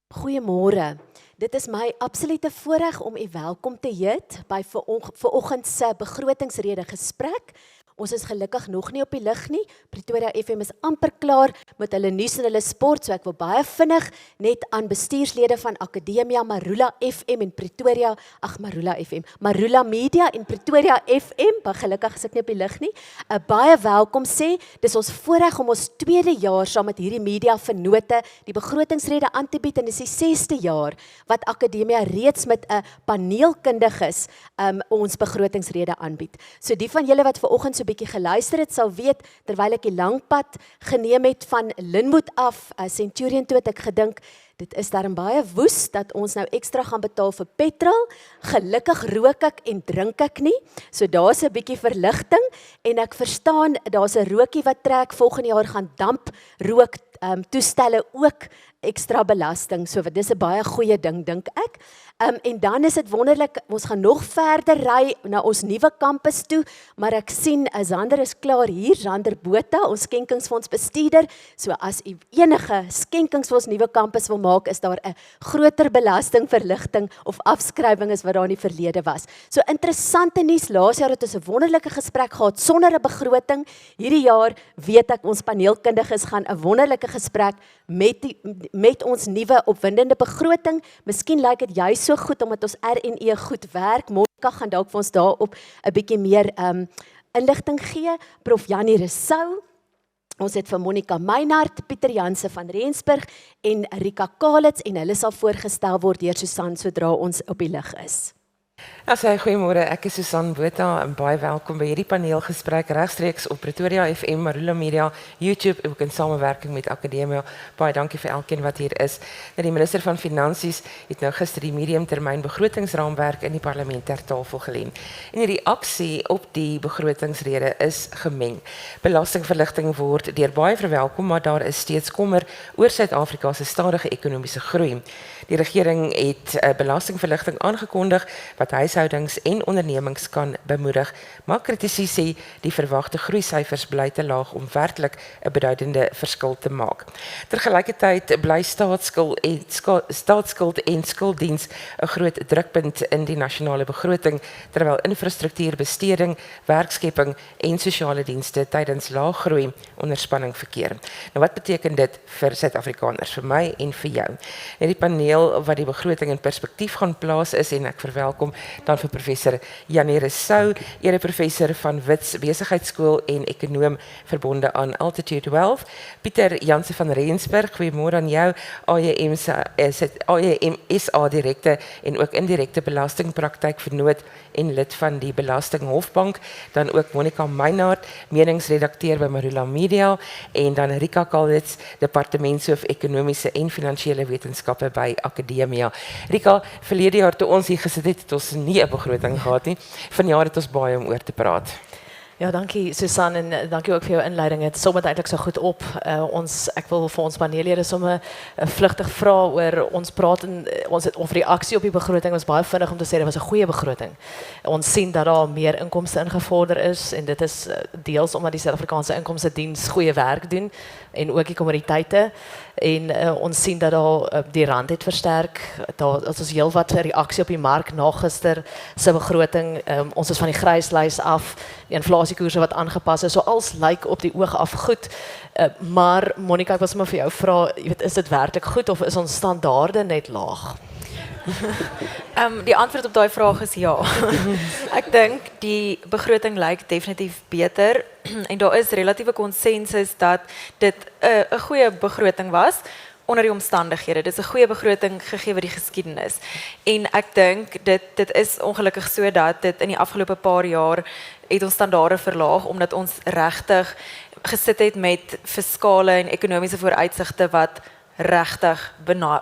Goeiemôre. Dit is my absolute voorreg om u welkom te heet by vanoggend se begrotingsrede gesprek. Ons is gelukkig nog nie op die lug nie. Pretoria FM is amper klaar met hulle nuus en hulle sport, so ek wil baie vinnig net aan bestuurslede van Akademia, Marula FM en Marula Media en Pretoria FM, maar gelukkig is ek nie op die lug nie, 'n baie welkom sê. Dis ons voorreg om ons tweede jaar saam met hierdie media vennote die begrotingsrede aan te bied en dis die 6ste jaar wat Akademia reeds met 'n paneelkundiges ons begrotingsrede aanbied. So die van julle wat vanoggend so bietjie geluister het, sal weet, terwyl ek die lang pad geneem het van Linwood af, Centurion toe, het ek gedink, dit is daarom baie woes, dat ons nou ekstra gaan betaal vir petrol. Gelukkig rook ek en drink ek nie, so daar's 'n bietjie verligting, en ek verstaan, daar's 'n rookie wat trek, volgende jaar gaan damp rook toestelle ook ekstra belasting, so dis 'n baie goeie ding, dink ek. En dan is dit wonderlik, ons gaan nog verder ry na ons nuwe kampus toe, maar ek sien, Zander is klaar hier, Zander Botha, ons skenkingsfondsbestuurder, so as u enige skenkings vir ons nuwe kampus wil maak, is daar 'n groter belastingverligting of afskrywing as wat daar in die verlede was. So interessante nuus, laas jaar het ons 'n wonderlike gesprek gehad, sonder 'n begroting. Hierdie jaar weet ek, ons paneelkundiges gaan 'n wonderlike gesprek met ons nuwe opwindende begroting. Miskien lyk dit juist so goed, omdat ons RNE goed werk. Monica gaan dalk vir ons daarop 'n bietjie meer inligting gee. Prof Janie Rousseau. Ons het vir Monica Meinhardt, Pieter Janse van Rensburg en Rika Kalitz, en hulle sal voorgestel word deur Susan sodra ons op die lug is. Goeiemôre, ek is Susan Botha en baie welkom by hierdie paneelgesprek regstreeks op Pretoria FM, Marula Media, YouTube en ook in samewerking met Akademia. Baie dankie vir elkeen wat hier is. Nou, die minister van Finansies het nou gister die mediumtermyn begrotingsraamwerk in die parlement ter tafel gelê. En die reaksie op die begrotingsrede is gemeng. Belastingverligting word deur baie verwelkom, maar daar is steeds kommer oor Suid-Afrika se stadige ekonomiese groei. Die regering het 'n belastingverligting aangekondig wat huishoudings en ondernemings kan bemoedig, maar kritici sê die verwagte groeisyfers bly te laag om werklik 'n beduidende verskil te maak. Tergelykertyd bly staatsskuld en skulddiens 'n groot drukpunt in die nasionale begroting, terwyl infrastruktuur, besteding, werkskepping en sosiale dienste tydens lae groei onder spanning verkeer. Nou, wat beteken dit vir Suid-Afrikaners, vir my en vir jou? Die paneel wat die begroting in perspektief gaan plaas is, en ek verwelkom dan vir professor Janie Rousseau, ereprofessor van Wits Besigheidsskool en ekonoom verbonde aan Altitude Wealth. Pieter Janse van Rensburg, goeiemôre aan jou, AJM SA direkte en ook indirekte belastingpraktyk vernoot en lid van die Belastinghofbank. Dan ook Monica Meinhardt, meningsredakteur by Marula Media, en dan Rika Kalitz, departementshoof ekonomiese en finansiële wetenskappe by Akademia. Rika, verlede jaar toe ons hier gesit het ons nie 'n begroting gehad nie. Vanjaar het ons baie om oor te praat. Ja, dankie Susan, en dankie ook vir jou inleiding. Het som dit eintlik so goed op. Ek wil vir ons paneellede sommer vlugtig vra oor ons praat en ons reaksie op die begroting was baie vinnig om te sê dit was 'n goeie begroting. Ons sien dat daar meer inkomste ingevorder is, en dit is deels omdat die Suid-Afrikaanse Inkomstediens goeie werk doen en ook die kommoditeite, en ons sien dat daar die rand het versterk. Daar is heelwat reaksie op die mark na gister se begroting. Ons is van die gryslys af, die inflasiekoerse wat aangepas is, so als lyk op die oog af goed. Maar Monica, ek wil sommer vir jou vra, is dit werklik goed of is ons standaarde net laag? Die antwoord op daai vraag is ja. Ek dink die begroting lyk definitief beter en daar is relatiewe konsensus dat dit 'n goeie begroting was onder die omstandighede. Dit is 'n goeie begroting gegee die geskiedenis. En ek dink dit is ongelukkig so dat dit in die afgelope paar jaar het ons standaarde verlaag omdat ons regtig gesit het met fiskale en ekonomiese vooruitsigte wat regtig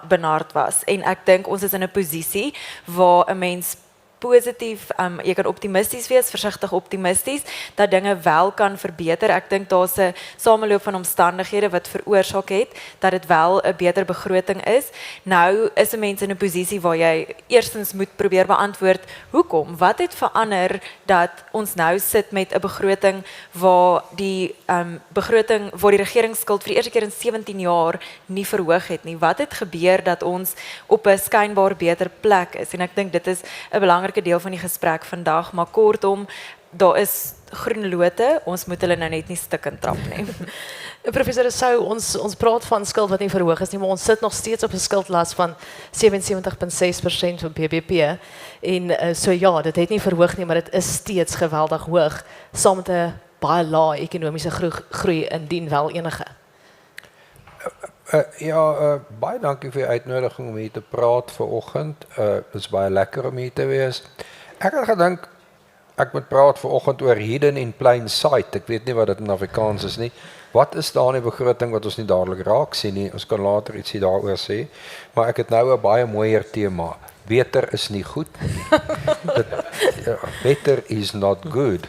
benard was. En ek dink ons is in 'n posisie waar 'n mens positief, jy kan optimisties wees, versigtig optimisties, dat dinge wel kan verbeter. Ek dink daar's 'n sameloop van omstandighede wat veroorsaak het dat dit wel 'n beter begroting is. Nou is 'n mens in 'n posisie waar jy eerstens moet probeer beantwoord hoekom, wat het verander dat ons nou sit met 'n begroting waar die regeringsskuld vir die eerste keer in 17 jaar nie verhoog het nie. Wat het gebeur dat ons op 'n skynbaar beter plek is? En ek dink dit is 'n belangrike deel van die gesprek vandag, maar kortom, daar is groen lote, ons moet hulle nou net nie stikkend trap nie. Professor Rousseau, ons praat van skuld wat nie verhoog is nie, maar ons sit nog steeds op 'n skuldlas van 77,6% van BBP. En so ja, dit het nie verhoog nie, maar dit is steeds geweldig hoog, saam met 'n baie lae ekonomiese groei indien wel enige. Baie dankie vir die uitnodiging om hier te praat vanoggend. Dit is baie lekker om hier te wees. Ek het gedink ek moet praat vanoggend oor hidden in plain sight. Ek weet nie wat dit in Afrikaans is nie. Wat is daar in die begroting wat ons nie dadelik raak sien nie? Ons kan later ietsie daaroor sê. Maar ek het nou 'n baie mooier tema. Beter is nie goed nie. Better is not good.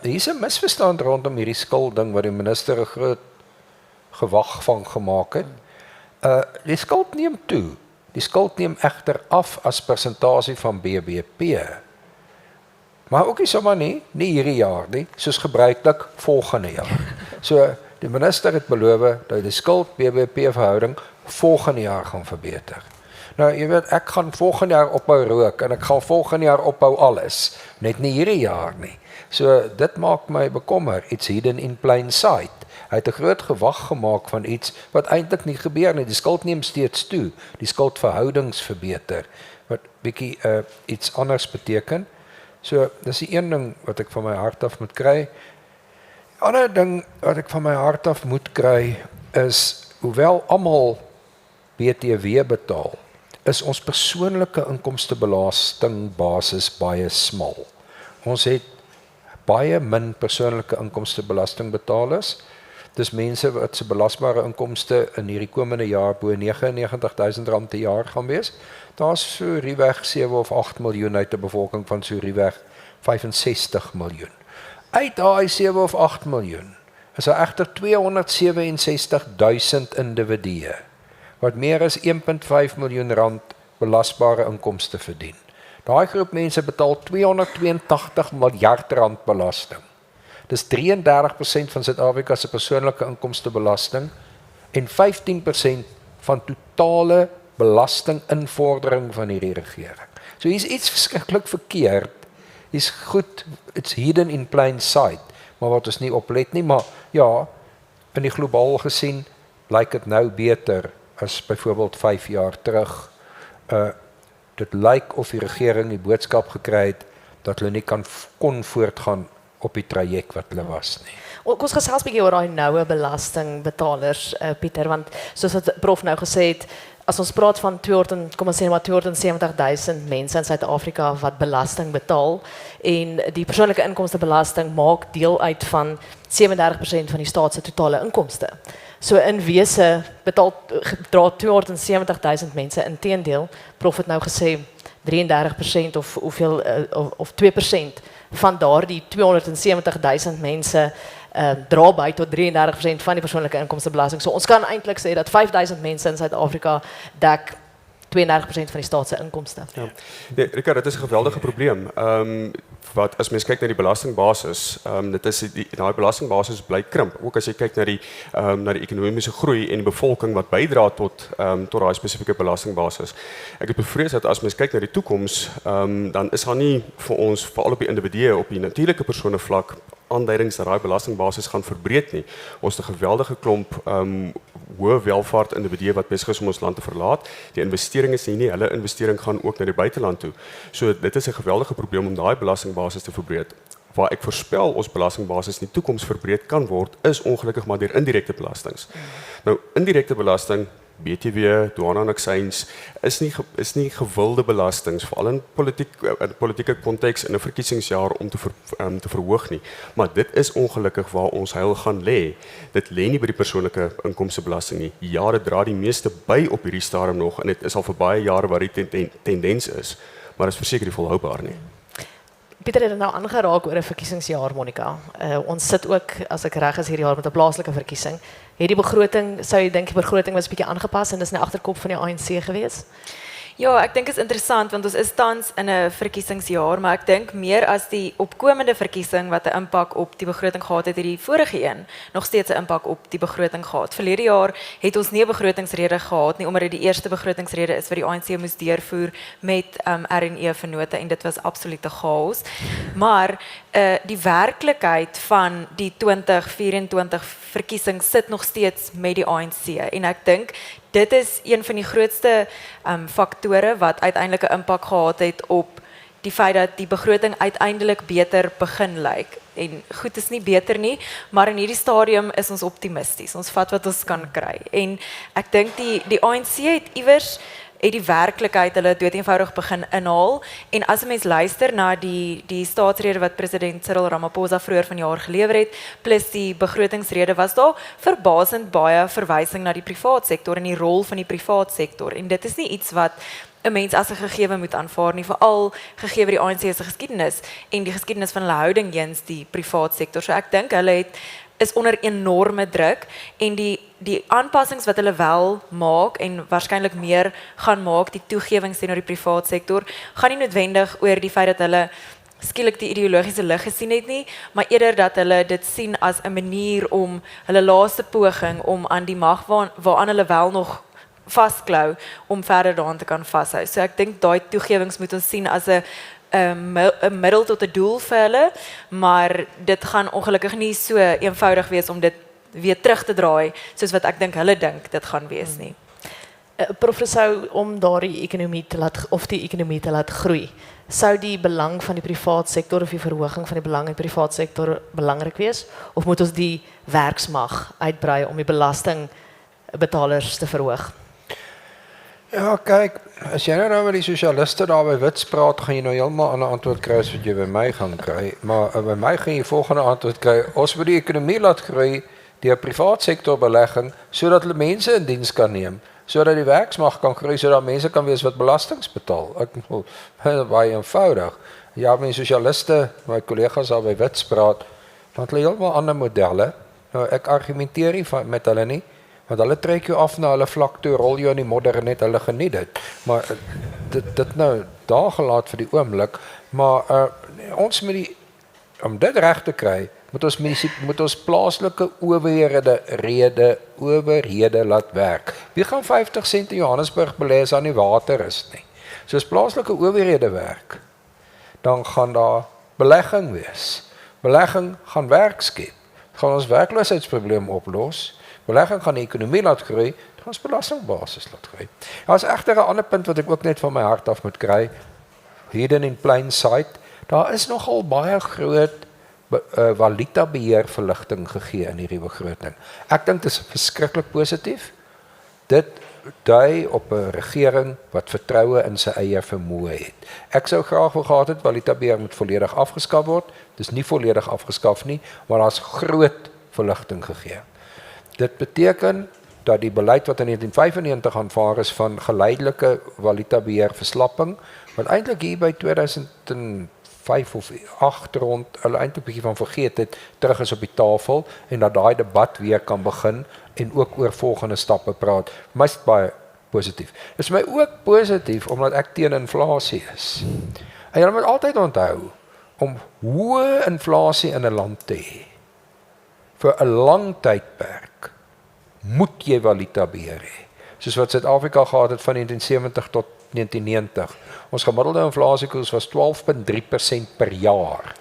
Hier is 'n misverstand rondom hierdie skulding wat die minister 'n groot gewag van gemaak het. Die skuld neem toe. Die skuld neem egter af as persentasie van BBP. Maar ook nie sommer nie hierdie jaar nie, soos gebruiklik volgende jaar. So die minister het beloof dat die skuld BBP verhouding volgende jaar gaan verbeter. Nou jy weet, ek gaan volgende jaar ophou rook en ek gaan volgende jaar ophou alles, net nie hierdie jaar nie. So dit maak my bekommer, iets hidden in plain sight. Hy het 'n groot gewag gemaak van iets wat eintlik nie gebeur nie. Die skuld neem steeds toe. Die skuldverhoudings verbeter wat bietjie iets anders beteken. So dis die een ding wat ek van my hart af moet kry. Die ander ding wat ek van my hart af moet kry is hoewel almal BTW betaal, is ons persoonlike inkomstebelastingbasis baie smal. Ons het baie min persoonlike inkomstebelastingbetalers. Dis mense wat se belasbare inkomste in hierdie komende jaar bo R99,000 per jaar gaan wees. Daar's so rieweg 7 of 8 miljoen uit 'n bevolking van so rieweg 65 miljoen. Uit daai 7 of 8 miljoen is daar egter 267,000 individue wat meer as 1,5 miljoen rand belasbare inkomste verdien. Daai groep mense betaal 282 miljard rand belasting. Dis 33% van Suid-Afrika se persoonlike inkomstebelasting en 15% van totale belastinginvordering van hierdie regering. So hier's iets verskriklik verkeerd. Dis goed, it's hidden in plain sight, maar wat ons nie oplet nie, maar ja, in die globaal gesien lyk dit nou beter as byvoorbeeld 5 jaar terug. Dit lyk of die regering die boodskap gekry het dat hulle nie kon voortgaan op die traject wat hulle was nie. Ons gesels 'n bietjie oor daai noue belastingbetalers, Pieter, want soos wat prof nou gesê het, as ons praat van 270,000 mense in Suid-Afrika wat belasting betaal en die persoonlike inkomstebelasting maak deel uit van 37% van die staat se totale inkomste. So in wese dra 270,000 mense, inteendeel, prof het nou gesê 33% of hoeveel of 2% van daardie 270,000 mense dra by tot 33% van die persoonlike inkomstebelasting. So ons kan eintlik sê dat 5,000 mense in Suid-Afrika dek 32% van die staat se inkomste. Ja. Nee, Rika, dit is 'n geweldige probleem. Wat as mens kyk na die belastingbasis, dit is daai belastingbasis bly krimp. Ook as jy kyk na die ekonomiese groei en die bevolking wat bydra tot daai spesifieke belastingbasis. Ek het bevrees dat as mens kyk na die toekoms, dan is daar nie vir ons veral op die individue op die natuurlike persone vlak aanduidings dat daai belastingbasis gaan verbreed nie. Ons het 'n geweldige klomp hoë welvaart individue wat besig is om ons land te verlaat. Die investering is nie, hulle investering gaan ook na die buiteland toe. So dit is 'n geweldige probleem om daai belastingbasis te verbreed. Waar ek voorspel ons belastingbasis in die toekoms verbreed kan word, is ongelukkig maar deur indirekte belastings. Nou indirekte belasting, BTW, douane en aksies is nie gewilde belastings, veral in politieke konteks in 'n verkiesingsjaar om te verhoog nie. Maar dit is ongelukkig waar ons heil gaan lê. Dit lê nie by die persoonlike inkomstebelasting nie. Ja, dit dra die meeste by op hierdie stadium nog en dit is al vir baie jare wat die tendens is. maar is verseker nie volhoubaar nie. Pieter het nou aangeraak oor 'n verkiesingsjaar, Monica. Ons sit ook, as ek reg is, hierdie jaar met 'n plaaslike verkiesing. Het die begroting, sou jy dink die begroting was 'n bietjie aangepas en dis in die agterkop van die ANC gewees? Ja, ek dink is interessant want ons is tans in 'n verkiesingsjaar, maar ek dink meer as die opkomende verkiesing wat 'n impak op die begroting gehad het, die vorige een nog steeds 'n impak op die begroting gehad. Verlede jaar het ons nie 'n begrotingsrede gehad nie omdat dit die eerste begrotingsrede is wat die ANC moes deurvoer met RNE vennote en dit was absolute chaos. Maar die werklikheid van die 2024 verkiesing sit nog steeds met die ANC en ek dink dit is een van die grootste faktore wat uiteindelik 'n impak gehad het op die feit dat die begroting uiteindelik beter begin lyk. En goed is nie beter nie, maar in hierdie stadium is ons optimisties. Ons vat wat ons kan kry. En ek dink die ANC het iewers die werklikheid hulle doeteenvoudig begin inhaal en as 'n mens luister na die staatsrede wat president Cyril Ramaphosa vroeër vanjaar gelewer het plus die begrotingsrede was daar verbasend baie verwysing na die privaat sektor en die rol van die privaat sektor en dit is nie iets wat 'n mens as 'n gegewe moet aanvaar nie, veral gegee die ANC se geskiedenis en die geskiedenis van hulle houding teenoor die privaat sektor. So ek dink hulle is onder enorme druk en die aanpassings wat hulle wel maak en waarskynlik meer gaan maak, die toegewings teenoor die privaat sektor, gaan nie noodwendig oor die feit dat hulle skielik die ideologiese lig gesien het nie, maar eerder dat hulle dit sien as 'n manier om hulle laaste poging om aan die mag waaraan hulle wel nog vasklou om verder daaraan te kan vashou. So ek dink daai toegewings moet ons sien as 'n middel tot 'n doel vir hulle, maar dit gaan ongelukkig nie so eenvoudig wees om dit weer terug te draai soos wat ek dink hulle dink dit gaan wees nie. Prof Rousseau, om daardie ekonomie te laat of die ekonomie te laat groei, sou die belang van die privaat sektor of die verhoging van die belang in die privaat sektor belangrik wees of moet ons die werksmag uitbrei om die belastingbetalers te verhoog? Ja, kyk, as jy nou met die sosialiste daar by Wits praat, gaan jy nou heeltemal 'n ander antwoord kry as wat jy by my gaan kry. Maar by my gaan jy volgende antwoord kry. Ons moet die ekonomie laat groei deur privaat sektor belegging sodat hulle mense in diens kan neem, sodat die werksmag kan groei, sodat mense kan wees wat belastings betaal. Ek bedoel, baie eenvoudig. Ja, my sosialiste, my kollegas daar by Wits praat, want hulle heeltemal ander modelle. Nou ek argumenteer nie met hulle nie. Want hulle trek jou af na hulle vlak toe, rol jou in die modder en net hulle geniet dit. Maar dit nou daar gelaat vir die oomblik, maar ons moet om dit reg te kry, moet ons plaaslike owerhede laat werk. Wie gaan 50 sent in Johannesburg belê as daar nie water is nie? So as plaaslike owerhede werk, dan gaan daar belegging wees. Belegging gaan werk skep. Gaan ons werkloosheidsprobleem oplos. Belegging gaan die ekonomie laat groei, dan gaan ons belastingbasis laat groei. Ja, is egter 'n ander punt wat ek ook net van my hart af moet kry. Hidden in plain sight, daar is nogal baie groot valuta beheer verligting gegee in hierdie begroting. Ek dink dit is verskriklik positief. Dit dui op 'n regering wat vertroue in sy eie vermoë het. Ek sou graag wou gehad het valuta beheer moet volledig afgeskaf word. Dis nie volledig afgeskaf nie, maar daar's groot verligting gegee. Dit beteken dat die beleid wat in 1995 aanvaar is van geleidelike valutabeheer verslapping, wat eintlik hier by 2005 of 8 rond, hulle eintlik 'n bietjie van vergeet het, terug is op die tafel en dat daai debat weer kan begin en ook oor volgende stappe praat. Mas baie positief. Dit is my ook positief omdat ek teen inflasie is. En jy moet altyd onthou om hoë inflasie in 'n land te hê vir 'n lang tydperk moet jy valuta beheer hê. Soos wat Suid-Afrika gehad het van 1970 tot 1990. Ons gemiddelde inflasiekoers was 12.3% per jaar.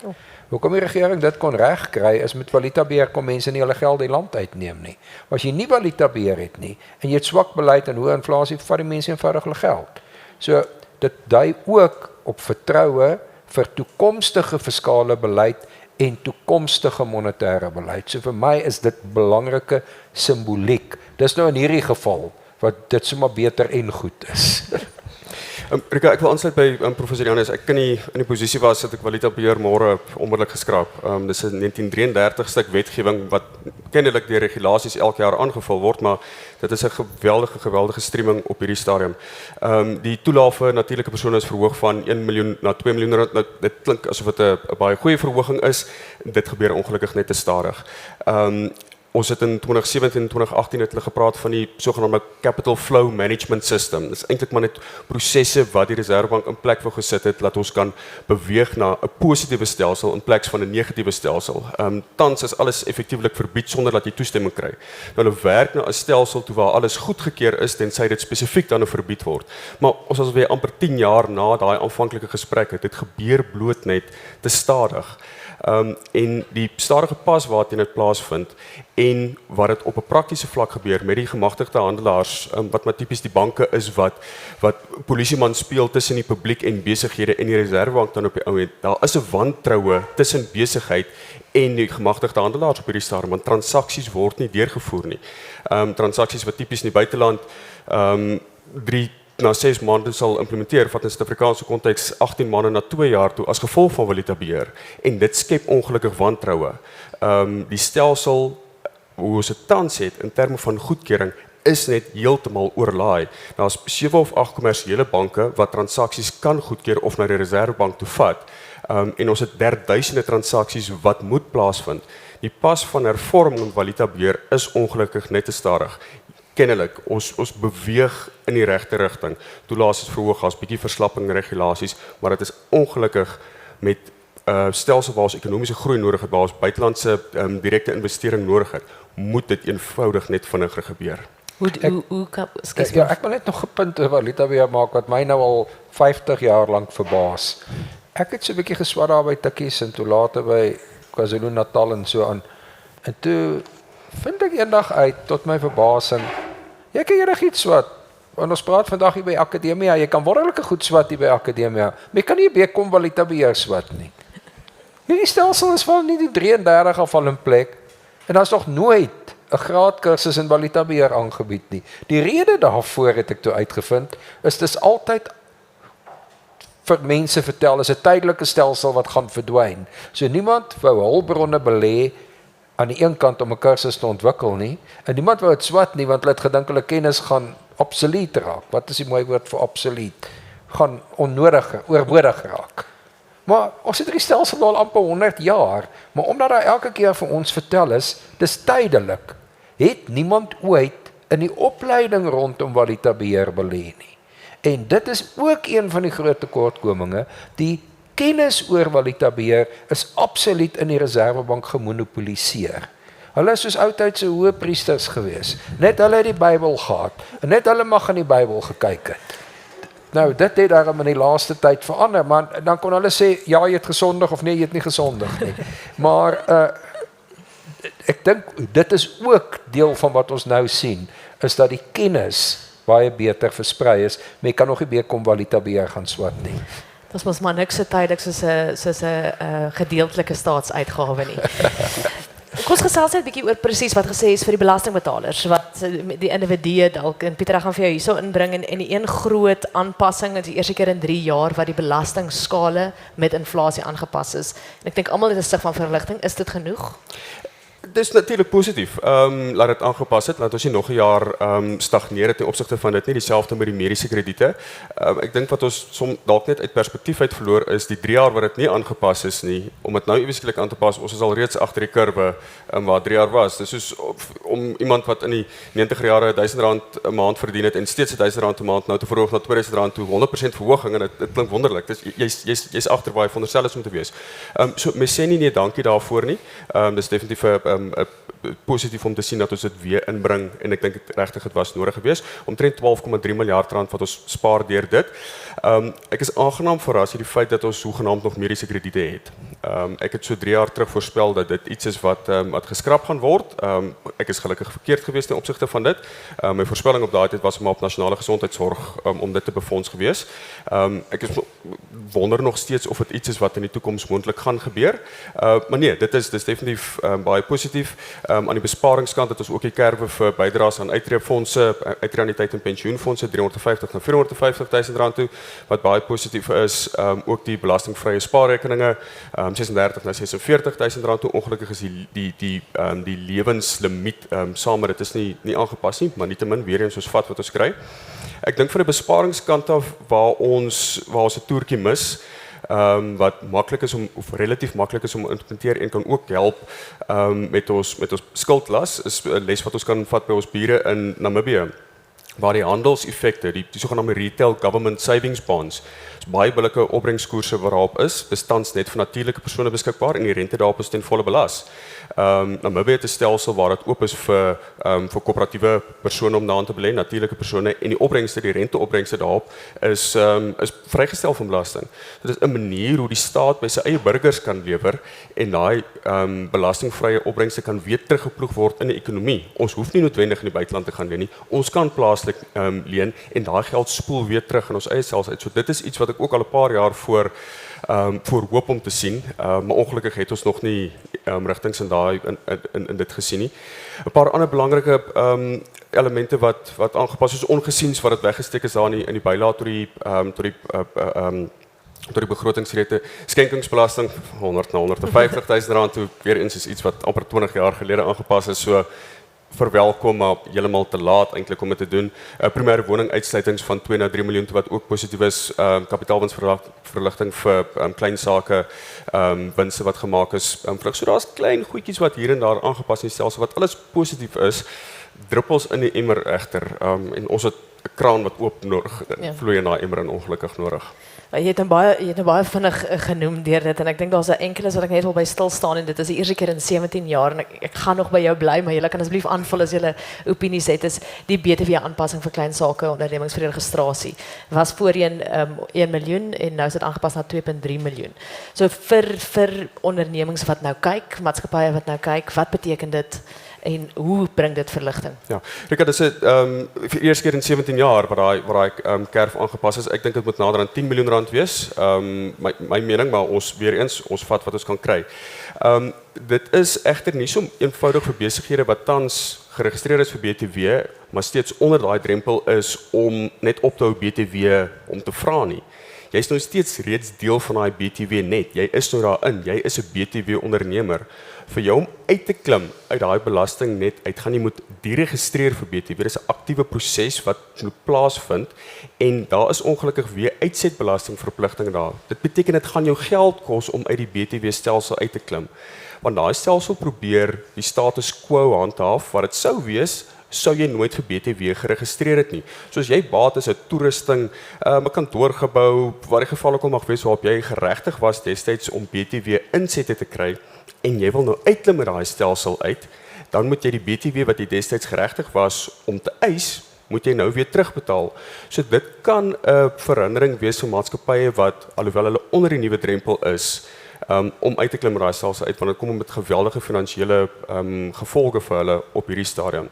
Hoekom die regering dit kon regkry is met valuta beheer kom mense nie hulle geld uit die land uitneem nie. Maar as jy nie valuta beheer het nie en jy het swak beleid en hoë inflasie, vat die mense eenvoudig hulle geld. So dit dui ook op vertroue vir toekomstige fiskale beleid en toekomstige monetêre beleid. So vir my is dit belangrike simboliek. Dis nou in hierdie geval wat dit sommer beter en goed is. Rika, ek wil aansluit by professor Janus. Ek kan nie in die posisie was dat ek Walita Beheer môre onmiddellik geskraap. Dis 'n 1933 stuk wetgewing wat kennelik deur regulasies elke jaar aangevul word, maar dit is 'n geweldige streaming op hierdie stadium. Die toelaag vir natuurlike persone is verhoog van 1 miljoen na 2 miljoen rand. Nou, dit klink asof dit 'n baie goeie verhoging is. Dit gebeur ongelukkig net te stadig. Ons het in 2017 en 2018 het hulle gepraat van die sogenaamde Capital Flow Management System. Dit is eintlik maar net prosesse wat die Reservebank in plek wou gesit het, dat ons kan beweeg na 'n positiewe stelsel in plaas van 'n negatiewe stelsel. Tans is alles effektiewelik verbied sonder dat jy toestemming kry. Nou hulle werk na 'n stelsel toe waar alles goedgekeur is tensy dit spesifiek dan verbied word. Maar ons is weer amper 10 jaar na daai aanvanklike gesprek het. Dit gebeur bloot net te stadig. En die stadige pas waarteen dit plaasvind en wat dit op 'n praktiese vlak gebeur met die gemagtigde handelaars, wat maar tipies die banke is wat polisieman speel tussen die publiek en besighede en die Reservebank dan op die ou end. Daar is 'n wantroue tussen besigheid en die gemagtigde handelaars op hierdie stadium, want transaksies word nie deurgevoer nie. Transaksies wat tipies in die buiteland 3 na 6 maande sal implementeer, vat in Suid-Afrikaanse konteks 18 maande na 2 jaar toe as gevolg van Walita Beheer. En dit skep ongelukkig wantroue. Die stelsel, hoe ons dit tans het in terme van goedkeuring, is net heeltemal oorlaai. Daar's 7 of 8 kommersiële banke wat transaksies kan goedkeur of na die Reservebank toe vat. En ons het duisende transaksies wat moet plaasvind. Die pas van hervorming in Walita Beheer is ongelukkig net te stadig. Kennelik, ons beweeg in die regte rigting. Toelaas is verhoog, as bietjie verslapping in regulasies, maar dit is ongelukkig met stelsel waar ons ekonomiese groei nodig het, waar ons buitelandse direkte investering nodig het, moet dit eenvoudig net vinniger gebeur. Ek wil net nog 'n punt oor Walita Beheer maak wat my nou al 50 jaar lank verbaas. Ek het so 'n bietjie geswat daar by Tikkies en toe later by KwaZulu-Natal en so aan. En toe vind ek eendag uit tot my verbasing, jy kan enigiets swat. Want ons praat vandag hier by Akademia, jy kan wonderlike goed swat hier by Akademia, maar jy kan nie bekom Walita Beheer swat nie. Hierdie stelsel is van nie die 33 af al in plek, en daar is nog nooit 'n graadkursus in Walita Beheer aangebied nie. Die rede daarvoor het ek toe uitgevind, is dis altyd vir mense vertel, is 'n tydelike stelsel wat gaan verdwyn. So niemand wou hulpbronne belê aan die een kant om 'n kursus te ontwikkel nie, en niemand wou dit swat nie, want hulle het gedink hulle kennis gaan obsolet raak. Wat is die mooi woord vir obsolet? Gaan onnodig, oorbodig raak. Maar ons het die stelsel al amper 100 jaar, maar omdat daar elke keer vir ons vertel is, dis tydelik, het niemand ooit in die opleiding rondom Walita Beheer belê nie. En dit is ook een van die groot tekortkominge, die kennis oor Walita Beheer is absoluut in die Reservebank gemonopoliseer. Hulle is soos oudtydse hoëpriesters gewees. Net hulle het die Bybel gehad, en net hulle mag in die Bybel gekyk het. Nou, dit het daarom in die laaste tyd verander, maar dan kon hulle sê, ja, jy het gesondig, of nee, jy het nie gesondig nie. Maar ek dink, dit is ook deel van wat ons nou sien, is dat die kennis baie beter versprei is, maar jy kan nog nie meer kom Walita Beheer gaan swat nie. Dat was maar niks so tydelik soos 'n gedeeltelike staatsuitgawe nie. Kom ons gesels net 'n bietjie oor presies wat gesê is vir die belastingbetalers, wat die individue dalk, en Pieter, ek gaan vir jou hierso inbring, en die een groot aanpassing is die eerste keer in 3 jaar wat die belastingskale met inflasie aangepas is. En ek dink almal het 'n stuk van verligting, is dit genoeg? Dit is natuurlik positief. Laat dit aangepas het, laat ons nie nog 'n jaar stagneer het ten opsigte van dit nie, dieselfde met die mediese krediete. Ek dink wat ons dalk net uit perspektief uit verloor is die 3 jaar wat dit nie aangepas is nie, om dit nou ewesklik aan te pas. Ons is al reeds agter die kurwe waar 3 jaar was. Dis soos om iemand wat in die 90er jare R1000 'n maand verdien het en steeds R1000 'n maand nou te verhoog na R2000 toe, 100% verhoging, en dit klink wonderlik. Dis jy's agter waar jy veronderstel is om te wees. So mens sê nie nee dankie daarvoor nie. Dis definitief positief om te sien dat ons dit weer inbring, en ek dink regtig dit was nodig geweest. Omtrent 12,3 miljard rand wat ons spaar deur dit. Ek is aangenaam verras deur die feit dat ons sogenaamd nog mediese krediete het. Ek het so 3 jaar terug voorspel dat dit iets is wat geskraap gaan word. Ek is gelukkig verkeerd geweest ten opsigte van dit. My voorspelling op daai tyd was maar op nasionale gesondheidsorg om dit te befonds geweest. Ek is wonder nog steeds of dit iets is wat in die toekoms moontlik gaan gebeur. Maar nee, dit is definitief baie positief positief. Aan die besparingskant het ons ook die kerwe vir bydraes aan uitreefondse, uitreaniteit en pensioenfondse 350 na 450 000 rand toe, wat baie positief is. Ook die belastingvrye spaarrekeninge 36 na 46 000 rand toe. Ongelukkig is die lewenslimiet saam, dit is nie aangepas nie, maar nietemin weer eens ons vat wat ons kry. Ek dink van die besparingskant af waar ons 'n toertjie mis, wat maklik is om of relatief maklik is om te implementeer en kan ook help met ons skuldlas, is 'n les wat ons kan vat by ons bure in Namibië, waar die handelseffekte, die sogenaamde retail government savings bonds, is baie billike opbrengskoerse waarop is tans net vir natuurlike persone beskikbaar en die rente daarop is ten volle belas. Namibië het 'n stelsel waar dit oop is vir koöperatiewe persone om daarin te belê, natuurlike persone, en die opbrengste, die renteopbrengste daarop is vrygestel van belasting. So dit is 'n manier hoe die staat by sy eie burgers kan lewer en daai belastingvrye opbrengste kan weer teruggeploeg word in die ekonomie. Ons hoef nie noodwendig in die buiteland te gaan leen nie. Ons kan plaaslik leen en daai geld spoel weer terug in ons eie stelsel uit. So dit is iets wat ek ook al 'n paar jaar voor hoop om te sien, maar ongelukkig het ons nog nie rigtings in dit gesien nie. 'n Paar ander belangrike elemente wat aangepas is, ongesiens wat dit weggesteek is daar in die bylaag tot die begrotingsrede, skenkingsbelasting 100 na 150 000 rand toe, weer eens is iets wat amper 20 jaar gelede aangepas is, so verwelkom, maar heeltemal te laat eintlik om dit te doen. Primêre woning uitsluitings van 2 na 3 miljoen toe, wat ook positief is. Kapitaalwinsverligting vir klein sake, winste wat gemaak is. So daar's klein goedjies wat hier en daar aangepas in die stelsel wat alles positief is. Druppels in die emmer egter, en ons het 'n kraan wat oop nodig, vloei in daai emmer en ongelukkig nodig. Je hebt een baie vinnig genoem deur dit en ek dink daar's 'n enkeles wat ek net wil by stil staan en dit is die eerste keer in 17 jaar en ek gaan nog by jou bly, maar julle kan asseblief aanvul as julle opinies het. Is die BTW aanpassing vir klein sake ondernemings vir registrasie was voorheen 1 miljoen en nou is dit aangepas na 2.3 miljoen. So vir ondernemings wat nou kyk, maatskappye wat nou kyk, wat beteken dit? En hoe bring dit verligting? Ja, Rika, dis 'n vir eerste keer in 17 jaar waar daai kerf aangepas is. Ek dink dit moet nader aan 10 miljoen rand wees. My mening, maar ons weer eens, ons vat wat ons kan kry. Dit is egter nie so eenvoudig vir besighede wat tans geregistreer is vir BTW, maar steeds onder daai drempel is om net op te hou BTW om te vra nie. Jy is nou steeds reeds deel van daai BTW net. Jy is nou daarin. Jy is 'n BTW ondernemer. Vir jou om uit te klim uit daai belasting net uit, gaan jy moet deregistreer vir BTW. Dit is 'n aktiewe proses wat moet plaasvind en daar is ongelukkig weer uitsetbelastingverpligting daar. Dit beteken dit gaan jou geld kos om uit die BTW stelsel uit te klim. Want daai stelsel probeer die status quo handhaaf wat dit sou wees sou jy nooit vir BTW geregistreer het nie. Soos jy baat is 'n toerusting, 'n kantoorgebou, waar die geval ook al mag wees waarop jy geregtig was destyds om BTW insette te kry en jy wil nou uitklim met daai stelsel uit, dan moet jy die BTW wat jy destyds geregtig was om te eis, moet jy nou weer terugbetaal. So dit kan 'n verhindering wees vir maatskappye wat alhoewel hulle onder die nuwe drempel is, om uit te klim met daai stelsel uit, want dit kom met geweldige finansiële gevolge vir hulle op hierdie stadium.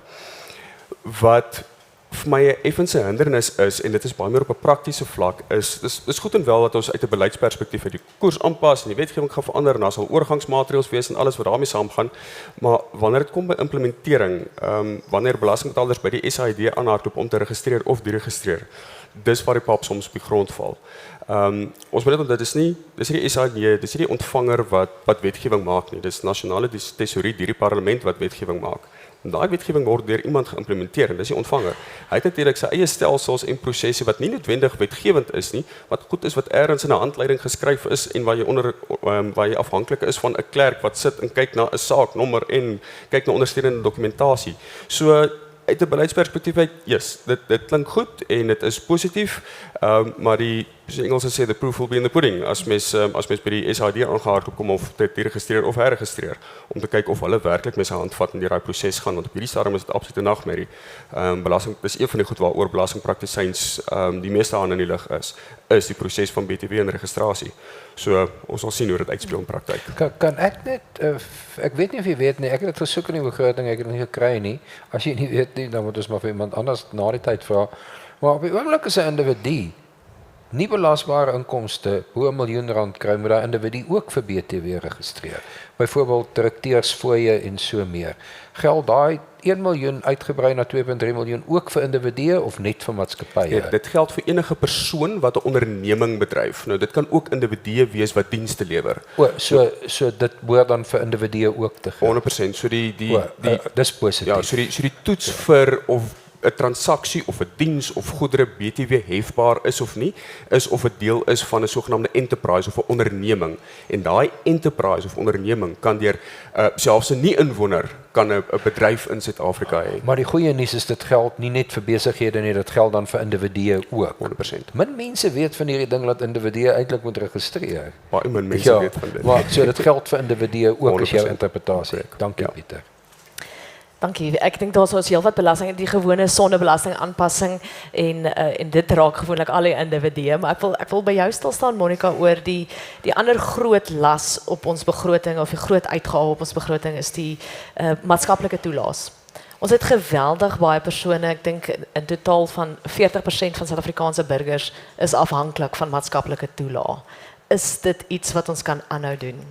Wat vir my 'n effense hindernis is, en dit is baie meer op 'n praktiese vlak, is goed en wel dat ons uit 'n beleidsperspektief uit die koers aanpas en die wetgewing gaan verander en daar sal oorgangsmaatreëls wees en alles wat daarmee saamgaan, maar wanneer dit kom by implementering, wanneer belastingbetalers by die SAID aanhardloop om te registreer of deregistreer, dis waar die pap soms op die grond val. Ons moet net onthou, dis nie die SAID, dis nie die ontvanger wat wetgewing maak nie, dis nasionale tesourie deur die parlement wat wetgewing maak. En daai wetgewing word deur iemand geïmplementeer en dis die ontvanger. Hy het natuurlik sy eie stelsels en prosesse wat nie noodwendig wetgewend is nie, wat goed is wat ergens in 'n handleiding geskryf is en waar jy afhanklik is van 'n klerk wat sit en kyk na 'n saaknommer en kyk na ondersteunende dokumentasie. So uit 'n beleidsperspektief uit, yes, dit klink goed en dit is positief, maar soos Engels sê, the proof will be in the pudding, as mens by die SAID aangehardloop kom of dit deregistreer of herregistreer, om te kyk of hulle werklik met sy hand vat en deur daai proses gaan, want op hierdie stadium is dit absolute nagmerrie. Belasting, dis een van die goed waaroor belastingpraktisyns die meeste aan in die lig is die proses van BTW en registrasie. So ons sal sien hoe dit uitspeel in praktyk. Kan ek net, ek weet nie of jy weet nie, ek het dit versoek in die begroting, ek het dit nie gekry nie. As jy nie weet nie, dan moet ons maar vir iemand anders na die tyd vra. Maar op die oomblik is 'n individu nie belasbare inkomste bo R1 miljoen kry, moet daai individu ook vir BTW registreer. Byvoorbeeld direkteursfooie en so meer. Geld daai 1 miljoen uitgebrei na 2.3 miljoen ook vir individue of net vir maatskappye? Ja, dit geld vir enige persoon wat 'n onderneming bedryf. Nou dit kan ook individue wees wat dienste lewer. So dit behoort dan vir individue ook te geld. 100%. So dis positief. ja, so die toets vir of 'n transaksie of 'n diens of goedere BTW hefbaar is of nie, is of 'n deel is van 'n sogenaamde enterprise of 'n onderneming. En daai enterprise of onderneming kan deur selfs 'n nie-inwoner kan 'n bedryf in Suid-Afrika hê. Maar die goeie nuus is dit geld nie net vir besighede nie, dit geld dan vir individue ook. 100%. Min mense weet van hierdie ding dat individue eintlik moet registreer. Baie min mense weet van dit. Maar so dit geld vir individue ook is jou 100%. interpretasie. Dankie Ja. Pieter. Dankie. Ek dink daar is heelwat belasting, die gewone sondebelasting aanpassing en dit raak gewoonlik al die individue, maar ek wil by jou stil staan Monica oor die ander groot las op ons begroting of die groot uitgawe op ons begroting is die maatskaplike toelaas. Ons het geweldig baie persone, ek dink in totaal van 40% van Suid-Afrikaanse burgers is afhanklik van maatskaplike toelaas. Is dit iets wat ons kan aanhou doen?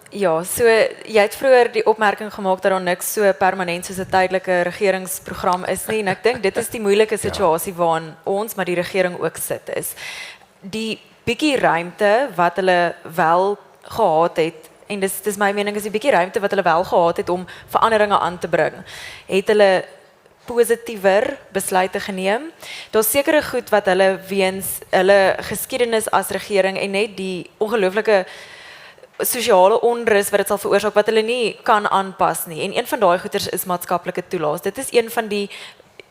Ja, so jy het vroeër die opmerking gemaak dat daar niks so permanent soos 'n tydelike regeringsprogram is nie en ek dink dit is die moeilike situasie waarin ons maar die regering ook sit is. Die bietjie ruimte wat hulle wel gehad het en dis my mening is die bietjie ruimte wat hulle wel gehad het om veranderinge aan te bring, het hulle positiewer besluite geneem. Daar's sekere goed wat hulle weens hulle geskiedenis as regering en net die ongelooflike sosiale onrus wat dit sal veroorsaak wat hulle nie kan aanpas nie. En een van daai goeders is maatskaplike toelaas. Dit is een van die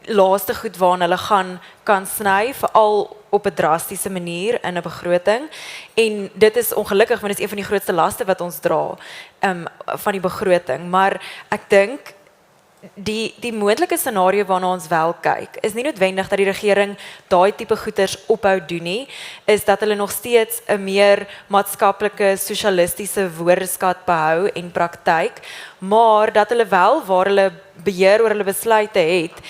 laaste goed waarna hulle kan sny, veral op 'n drastiese manier in 'n begroting. En dit is ongelukkig want dit is een van die grootste laste wat ons dra van die begroting. Maar ek dink die moontlike scenario waarna ons wel kyk, is nie noodwendig dat die regering daai tipe goeders ophou doen nie, is dat hulle nog steeds 'n meer maatskaplike sosialistiese woordeskat behou en praktyk, maar dat hulle wel waar hulle beheer oor hulle besluite het,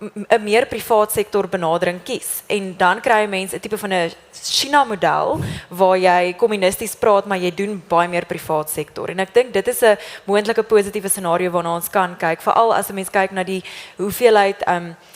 'n meer privaat sektor benadering kies. En dan kry jy mense 'n tipe van 'n China model waar jy kommunisties praat maar jy doen baie meer privaat sektor. En ek dink dit is 'n moontlike positiewe scenario waarna ons kan kyk, veral as 'n mens kyk na die hoeveelheid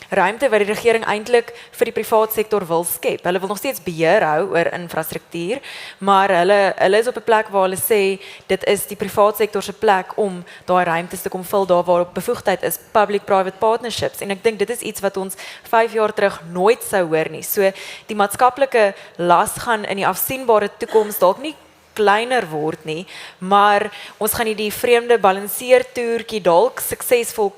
ruimte wat die regering eintlik vir die privaat sektor wil skep. Hulle wil nog steeds beheer hou oor infrastruktuur, maar hulle is op 'n plek waar hulle sê dit is die privaat sektor se plek om daai ruimtes te kom vul daar waar bevoegdheid is, public-private partnerships. En ek dink dit is iets wat ons 5 jaar terug nooit sou hoor nie. So die maatskaplike las gaan in die afsienbare toekoms dalk nie kleiner word nie, maar ons gaan nie die vreemde balanseertoertjie dalk suksesvol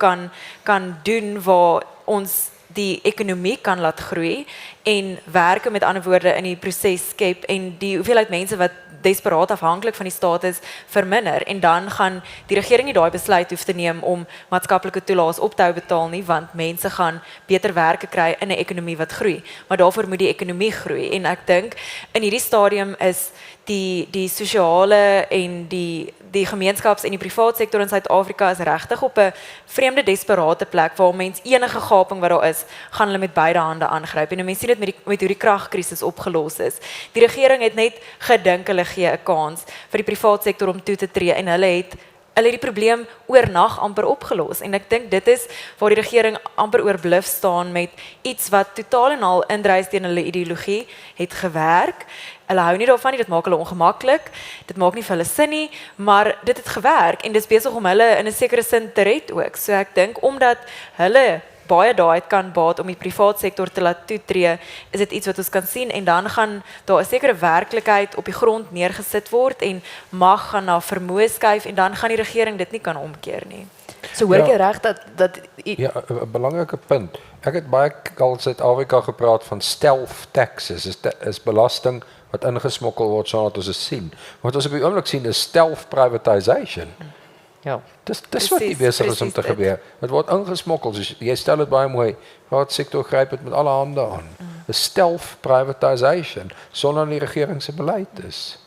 kan doen waar ons die ekonomie kan laat groei en werke met ander woorde in die proses skep en die hoeveelheid mense wat desperaat afhanklik van die staat is verminder en dan gaan die regering nie daai besluit hoef te neem om maatskaplike toelaas op te hou betaal nie want mense gaan beter werke kry in 'n ekonomie wat groei, maar daarvoor moet die ekonomie groei en ek dink in hierdie stadium is die sosiale en die gemeenskaps en die privaat sektor in Suid-Afrika is regtig op 'n vreemde desperate plek waar mense enige gaping wat daar is, gaan hulle met beide hande aangryp. En mense sien dit met hoe die kragkrisis opgelos is. Die regering het net gedink hulle gee 'n kans vir die privaat sektor om toe te tree en hulle het die probleem oornag amper opgelos en ek dink dit is waar die regering amper oorbluf staan met iets wat totaal en al indrys teen hulle ideologie het gewerk. Hulle hou nie daarvan nie, dit maak hulle ongemaklik, dit maak nie vir hulle sin nie, maar dit het gewerk en dit is besig om hulle in 'n sekere sin te red ook. So ek dink omdat hulle baie daai kan baat om die privaat sektor te laat toetree, is dit iets wat ons kan sien en dan gaan daar 'n sekere werklikheid op die grond neergesit word en mag gaan na vermoë skuif en dan gaan die regering dit nie kan omkeer nie. So hoor ek reg dat Ja, 'n belangrike punt. Ek het baie al in Suid-Afrika gepraat van stealth taxes, is belasting wat ingesmokkel word sonder dat ons dit sien. Wat ons op die oomblik sien is stealth privatization. ja. Dis wat nie besig is om te gebeur. Dit word ingesmokkel. Dus jy stel dit baie mooi. Privaat sektor gryp dit met alle hande aan. 'n Stealth privatization sonder die regering se beleid is.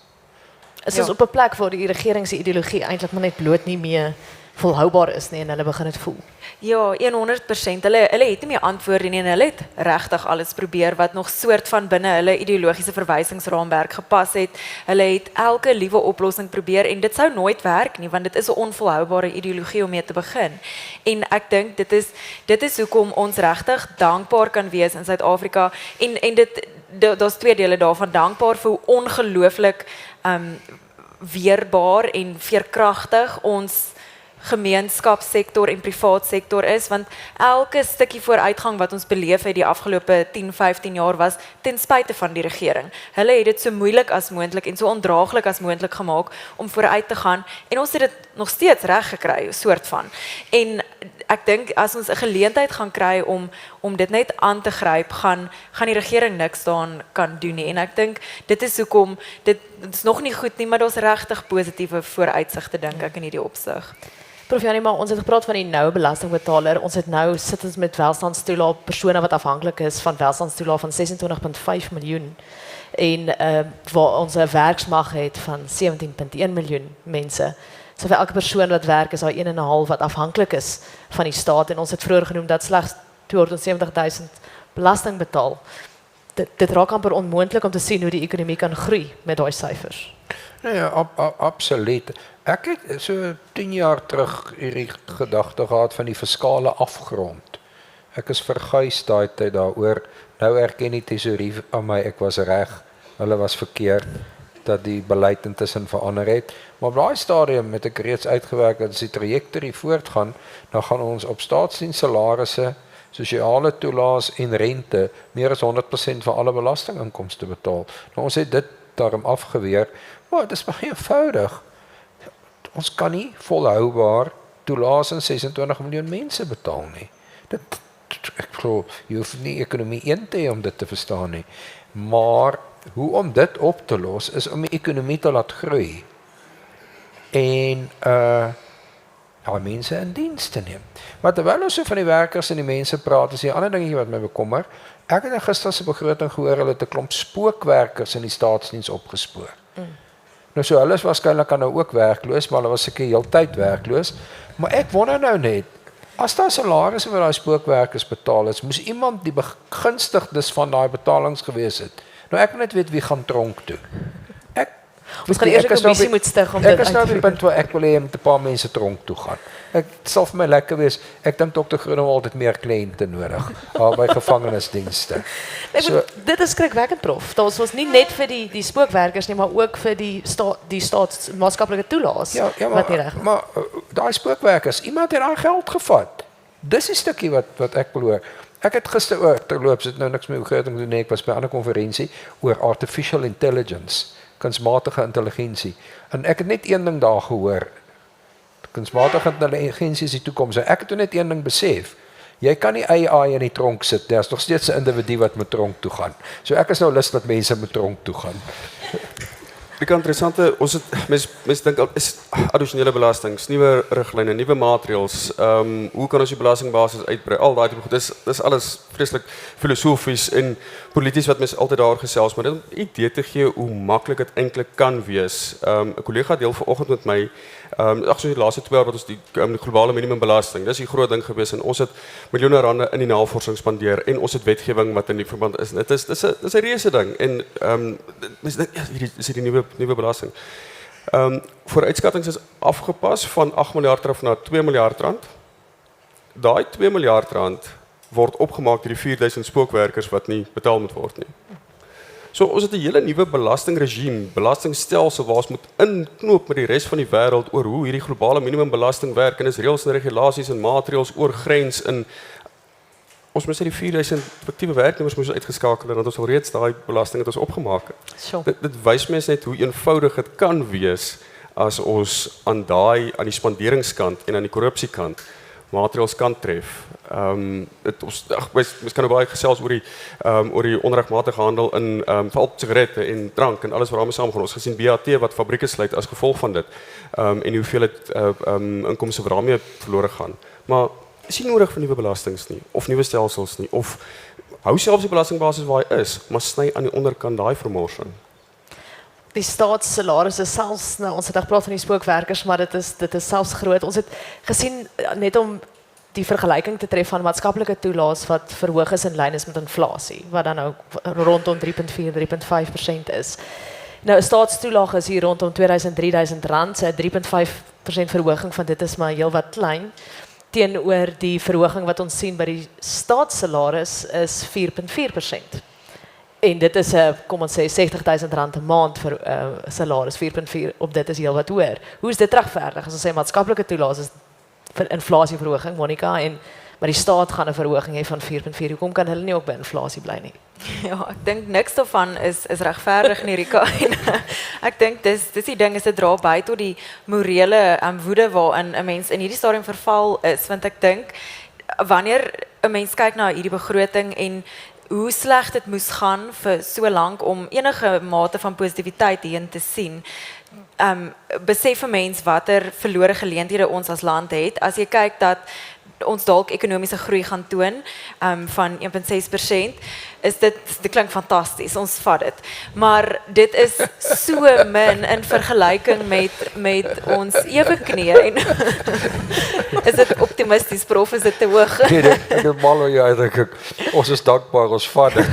Is ons op 'n plek waar die regering se ideologie eintlik maar net bloot nie meer volhoubaar is nie en hulle begin dit voel. Ja, 100%. Hulle het nie meer antwoorde nie en hulle het regtig alles probeer wat nog soort van binne hulle ideologiese verwysingsraamwerk gepas het. Hulle het elke liewe oplossing probeer en dit sou nooit werk nie want dit is 'n onvolhoubare ideologie om mee te begin. En ek dink dit is hoekom ons regtig dankbaar kan wees in Suid-Afrika en daar's twee dele daarvan, dankbaar vir hoe ongelooflik weerbaar en veerkragtig ons gemeenskapssektor en privaat sektor is, want elke stukkie vooruitgang wat ons beleef het die afgelope 10-15 jaar was ten spyte van die regering. Hulle het dit so moeilik as moontlik en so ondraaglik as moontlik gemaak om vooruit te gaan en ons het dit nog steeds reg gekry, soort van. En ek dink as ons 'n geleentheid gaan kry om dit net aan te gryp, gaan die regering niks daaraan kan doen nie. En ek dink dit is hoekom dit is nog nie goed nie, maar daar's regtig positiewe vooruitsigte dink ek in hierdie opsig. Prof Janie, maar ons het gepraat van die noue belastingbetaler. Ons het nou sit ons met welstandstoelae persone wat afhanklik is van welstandstoelae van 26.5 miljoen en waar ons 'n werksmag het van 17.1 miljoen mense. So vir elke persoon wat werk is daar 1,5 wat afhanklik is van die staat en ons het vroeër genoem dat slegs 270.000 belasting betaal. Dit raak amper onmoontlik om te sien hoe die ekonomie kan groei met daai syfers. Nee, absoluut. Ek het so 10 jaar terug hierdie gedagte gehad van die fiskale afgrond. Ek is verguis daai tyd daaroor. Nou erken die tesourie aan my ek was reg. Hulle was verkeerd dat die beleid intussen verander het. Maar op daai stadium het ek reeds uitgewerk dat as die trajectorie voortgaan, dan gaan ons op staatsdiens salarisse, sosiale toelaas en rente meer as 100% van alle belastinginkomste betaal. Nou ons het dit daarom afgeweer. Maar dit is baie eenvoudig. Ons kan nie volhoubaar toelaas aan 26 miljoen mense betaal nie. Ek glo jy hoef nie ekonomie een te hê om dit te verstaan nie. Maar hoe om dit op te los is om die ekonomie te laat groei en mense in diens te neem. Maar terwyl ons so van die werkers en die mense praat, is die ander dingetjie wat my bekommer. Ek het in gister se begroting gehoor hulle het 'n klomp spookwerkers in die staatsdiens opgespoor. Nou so hulle is waarskynlik nou ook werkloos, maar hulle was seker heeltyd werkloos. Maar ek wonder nou net, as daar salarisse vir daai spookwerkers betaal is, moes iemand die begunstigdes van daai betalings gewees het. Nou ek wil net weet wie gaan tronk toe. Ons gaan eers 'n kommissie moet stig om dit ek is nou op die punt waar ek wil hê met 'n paar mense tronk toe gaan. Ek sal vir my lekker wees. Ek dink Dr. Groenewald het meer kliënte nodig by gevangenisdienste. So, dit is skrikwekkend, prof. Daar was nie net vir die spookwerkers nie, maar ook vir die staatsmaatskaplike toelaas wat nie reg is. Maar daai spookwerkers, iemand het daai geld gevat. Dis die stukkie wat ek beloor. Ek het gister terloops het nou niks meer begroting doen nie. Ek was by 'n ander konferensie oor artificial intelligence. Kunsmatige intelligensie. En ek het net een ding daar gehoor. Kunsmatige intelligensie is die toekoms. En ek het net een ding besef. Jy kan nie AI in die tronk sit. Daar's nog steeds 'n individu wat met tronk toe gaan. So ek is nou lus dat mense met tronk toe gaan. Die interessante, ons het mense dink is addisionele belastings, nuwe riglyne, nuwe maatreëls. Hoe kan ons die belastingbasis uitbrei? Al daai tipe goed. Dis alles vreeslik filosofies en polities wat mense altyd daar gesels, maar dit om 'n idee te gee hoe maklik dit eintlik kan wees. 'n Kollega deel vanoggend met my so die laaste 2 jaar wat ons die globale minimumbelasting. Dis die groot ding gewees en ons het miljoene rande in die navorsing spandeer en ons het wetgewing wat in die verband is. Dit is 'n reuse ding en mense dink hierdie is die nuwe belasting. Vooruitskattings is afgepas van 8 miljard rand na 2 miljard rand. Daai 2 miljard rand word opgemaak deur die 4000 spookwerkers wat nie betaal moet word nie. So ons het 'n hele nuwe belastingregime, belastingstelsel waar ons moet inknoop met die res van die wêreld oor hoe hierdie globale minimumbelasting werk en is reëls en regulasies en maatreëls oor grens in ons moet sê die 4000 effektiewe werknemers moes uitgeskakel en dat ons al reeds daai belasting het ons opgemaak. Dit wys mense net hoe eenvoudig dit kan wees as ons aan die spanderingskant en aan die korrupsiekant maatreëls kan tref. Ons kan nou baie gesels oor die onregmatige handel in veral sigarette en drank en alles wat daarmee saamgaan. Ons gesien BAT wat fabrieke sluit as gevolg van dit en hoeveel dit inkomste wat daarmee verlore gaan. Maar is nie nodig vir nuwe belastings nie of nuwe stelsels nie of hou selfs die belastingbasis waar hy is, maar sny aan die onderkant daai vermorsing. die staatssalarisse selfs, nou ons het gepraat van die spookwerkers, maar dit is selfs groot. Ons het gesien, net om die vergelijking te tref van maatskaplike toelaas wat verhoog is in lyn is met inflasie, wat dan nou rondom 3,4, 3,5% is. Nou, 'n staatstoelaag is hier rondom 2000, 3000 rand, so 3,5% verhoging van dit is maar heel wat klein, teenoor die verhoging wat ons sien by die staatssalaris is 4,4%. En dit is 'n, kom ons sê, R60,000 'n maand vir salaris, 4,4 op dit is heel wat hoër. Hoe is dit regverdig? As ons sê maatskaplike toelaas is vir inflasieverhoging, Monica, maar die staat gaan 'n verhoging hê van 4,4. Hoekom kan hulle nie ook by inflasie bly nie? Ja, ek dink niks daarvan is regverdig nie, Rika. En ek dink dis die ding, is dit dra by tot die morele woede waarin 'n mens in hierdie stadium verval is, want ek dink wanneer 'n mens kyk na hierdie begroting en hoe sleg dit moes gaan vir so lank om enige mate van positiwiteit hierin te sien, besef 'n mens watter verlore geleenthede ons as land het. As jy kyk dat ons dalk ekonomiese groei gaan toon van 1,6%, is dit klink fantasties, ons vat dit. Maar dit is so min in vergelyking met ons eweknie. En is dit optimisties, prof, is dit te hoog? Nee, ek het mal oor jou uitdrukking. Ons is dankbaar, ons vat dit.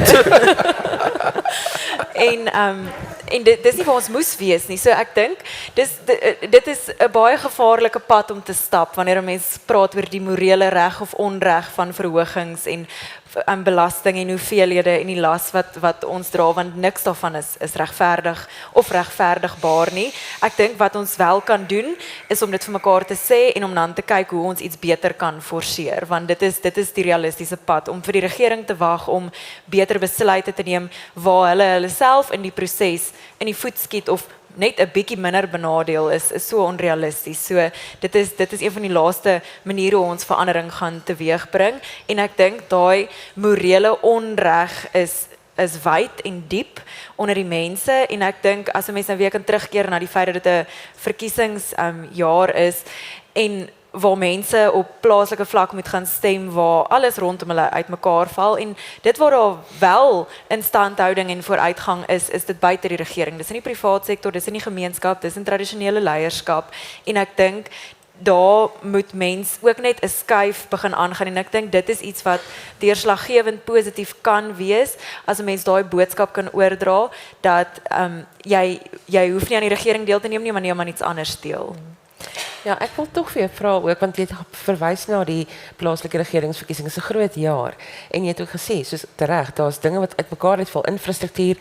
En dit is nie waar ons moes wees nie. So ek dink dit is 'n baie gevaarlike pad om te stap wanneer 'n mens praat oor die morele reg of onreg van verhogings en belasting en hoeveelhede en die las wat ons dra, want niks daarvan is regverdig of regverdigbaar nie. Ek dink wat ons wel kan doen is om dit vir mekaar te sê en om dan te kyk hoe ons iets beter kan forceer, want dit is die realistiese pad om vir die regering te wag om beter besluite te neem waar hulle self in die proses in die voet skiet of net 'n bietjie minder benadeel is so onrealisties. So dit is een van die laaste maniere hoe ons verandering gaan teweegbring, en ek dink daai morele onreg is wyd en diep onder die mense, en ek dink as 'n mens nou weer kan terugkeer na die feit dat dit 'n verkiesingsjaar is en waar mense op plaaslike vlak moet gaan stem, waar alles rondom hulle uitmekaar val, en dit waar daar wel instandhouding en vooruitgang is dit buite die regering. Dis in die privaat sektor, dis in die gemeenskap, dis in tradisionele leierskap, en ek dink daar moet mens ook net 'n skuif begin aangaan, en ek dink dit is iets wat deurslaggewend positief kan wees, as 'n mens daai boodskap kan oordra, dat jy hoef nie aan die regering deel te neem nie, maar neem aan iets anders deel. Ja, ek wil tog vir jou vra ook, want jy het verwys na die plaaslike regeringsverkiesings, is 'n groot jaar, en jy het ook gesê, soos tereg, daar's dinge wat uitmekaar uitval, infrastruktuur,